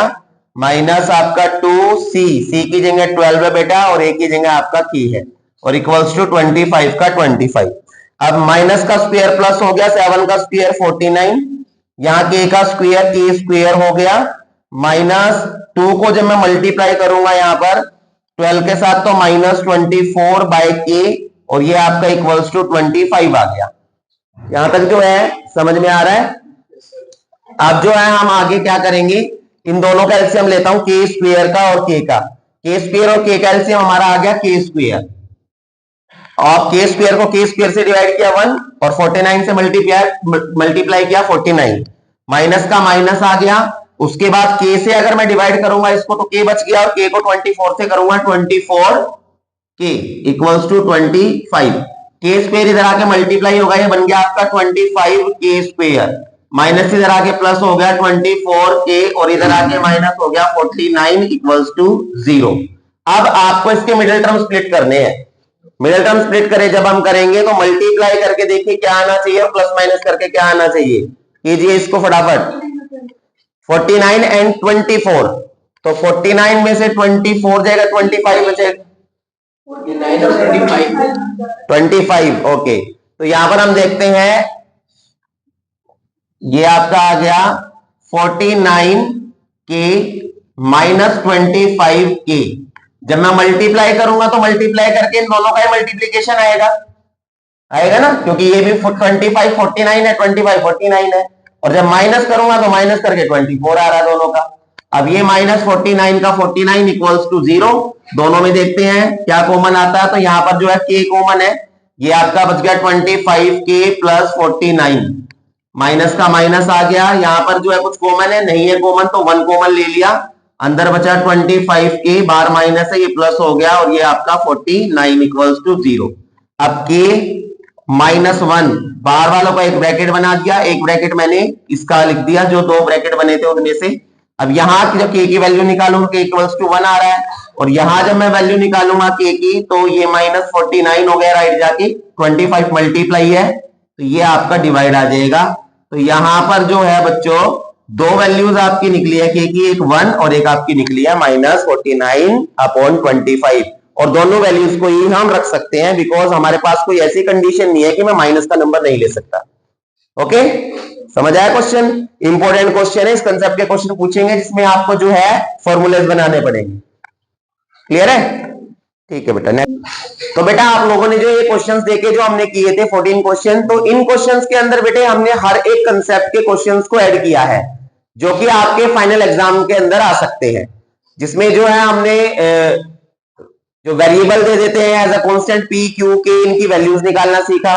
माइनस आपका 2 सी की जगह 12 है बेटा, और ए की जगह आपका की है, और इक्वल्स टू 25 का 25। अब माइनस का स्क्वायर प्लस हो गया, 7 का स्क्वायर 49, यहाँ के का स्क्वायर हो गया, माइनस 2 को जब मैं मल्टीप्लाई करूंगा यहाँ पर 12 के साथ तो माइनस 24 बाई के, और ये आपका इक्वल्स टू 25 आ गया। यहां तक जो है समझ में आ रहा है। अब जो है हम आगे क्या करेंगे, इन दोनों का एलसीएम लेता हूं, के स्क्वायर का और के का, के स्क्वायर और के का एलसीएम हमारा आ गया के स्क्वायर, और के स्क्वायर को के स्क्वायर से डिवाइड किया 1 और 49 से मल्टीप्लाई किया 49, माइनस का माइनस आ गया, उसके बाद k से अगर मैं डिवाइड करूंगा इसको तो k बच गया, और k को 24 से करूंगा 24k equals to 25। k square इधर आके मल्टीप्लाई होगा, ये बन गया आपका 25k स्क्वायर, माइनस इधर आके प्लस हो गया 24k और इधर आके माइनस हो गया 49 इक्वल्स टू 0। अब आपको इसके मिडिल टर्म स्प्लिट करने हैं। मिडिल टर्म स्प्लिट करें जब हम करेंगे तो मल्टीप्लाई करके देखिए क्या आना चाहिए और प्लस माइनस करके क्या आना चाहिए, कीजिए इसको फटाफट। 49 एंड 24, तो 49 में से 24 जाएगा, 25 बचेगा 25। ओके, तो यहां पर हम देखते हैं ये आपका आ गया 49k माइनस 25k। जब मैं मल्टीप्लाई करूंगा तो मल्टीप्लाई करके इन दोनों का ही मल्टीप्लीकेशन आएगा ना, क्योंकि ये भी 25 49 है, 25 49 है, और जब माइनस करूंगा तो माइनस करके 24 आ रहा है दोनों का। अब ये माइनस 49 का 49 इक्वल्स टू 0, दोनों में देखते हैं क्या कॉमन आता है। तो यहां पर जो है k कॉमन है, ये आपका बच गया 25k प्लस 49, माइनस का माइनस आ गया। यहां पर जो है कुछ कॉमन है, नहीं है कॉमन, तो 1 कॉमन ले लिया, अंदर बचा 25k, बाहर माइनस है, ये प्लस हो गया, और ये आपका 49 इक्वल्स टू 0। अब k माइनस 1, बाहर वालों का एक ब्रैकेट बना दिया, एक ब्रैकेट मैंने इसका लिख दिया, जो दो ब्रैकेट बने थे उनमें से। अब यहां जब k की वैल्यू निकालूंगा k इक्वल्स टू 1 आ रहा है, और यहां जब मैं वैल्यू निकालूंगा k की तो ये माइनस 49 हो गया, राइट जाके 25 मल्टीप्लाई है तो ये आपका डिवाइड आ जाएगा। तो यहां पर जो है बच्चों दो वैल्यूज आपकी निकली है, k की एक 1 और एक आपकी निकली है माइनस 49 अपॉन 25, और दोनों वैल्यूज को ही हम रख सकते हैं, बिकॉज हमारे पास कोई ऐसी कंडीशन नहीं है कि मैं माइनस का नंबर नहीं ले सकता। ओके, समझ आया क्वेश्चन? इंपॉर्टेंट क्वेश्चन है, इस कंसेप्ट के क्वेश्चन पूछेंगे जिसमें आपको जो है फॉर्मूलेज बनाने पड़ेंगे। क्लियर है? ठीक है बेटा, नेक्स्ट। तो बेटा आप लोगों ने जो ये क्वेश्चंस देखे जो हमने किए थे 14 क्वेश्चन, तो इन क्वेश्चंस के अंदर बेटे हमने हर एक कंसेप्ट के क्वेश्चंस को ऐड किया है जो कि आपके फाइनल एग्जाम के अंदर आ सकते हैं, जिसमें जो है हमने जो वेरिएबल दे देते हैं as a constant p q k, इनकी वैल्यूज निकालना सीखा।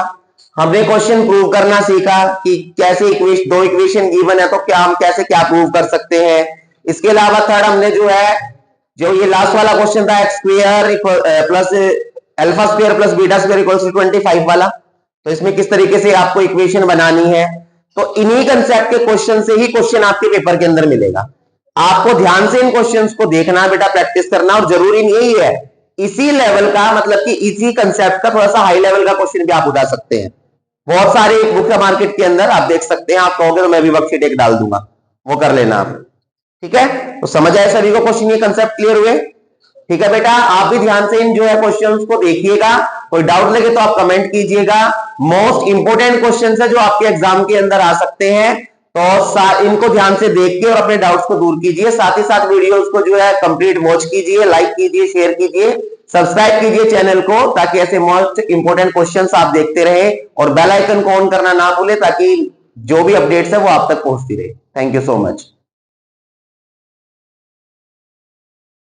हमने क्वेश्चन प्रूव करना सीखा कि कैसे दो इक्वेशन गिवन है तो क्या हम कैसे क्या प्रूव कर सकते हैं। इसके अलावा थर्ड हमने जो है जो ये लास्ट वाला क्वेश्चन था x square plus alpha square plus beta square equals to 25 वाला, तो इसमें किस तरीके से आपको इक्वेशन बनानी है, तो इन्हीं कंसेप्ट के क्वेश्चन से ही क्वेश्चन आपके पेपर के अंदर मिलेगा। आपको ध्यान से इन क्वेश्चंस को देखना बेटा, प्रैक्टिस करना, और जरूरी नहीं है इसी लेवल का, मतलब कि इसी कंसेप्ट का थोड़ा सा हाई लेवल का क्वेश्चन भी आप उठा सकते हैं। बहुत सारे बुक मार्केट के अंदर आप देख सकते हैं, आप कहोगे तो मैं भी वर्कशीट एक डाल दूंगा, वो कर लेना आप। ठीक है, तो समझ आए सभी को क्वेश्चन, ये कंसेप्ट क्लियर हुए? ठीक है बेटा, आप भी ध्यान से इन जो है क्वेश्चंस को देखिएगा, कोई डाउट लगे तो आप कमेंट कीजिएगा। मोस्ट इंपोर्टेंट क्वेश्चंस है जो आपके एग्जाम के अंदर आ सकते हैं, तो इनको ध्यान से देख के और अपने डाउट्स को दूर कीजिए। साथ ही साथ वीडियोस को जो है कंप्लीट वॉच कीजिए, लाइक कीजिए, शेयर कीजिए, सब्सक्राइब कीजिए चैनल को, ताकि ऐसे मोस्ट इंपोर्टेंट क्वेश्चंस आप देखते रहे, और बेल आइकन को ऑन करना ना भूले ताकि जो भी अपडेट्स है वो आप तक पहुंचती रहे। Thank you so much.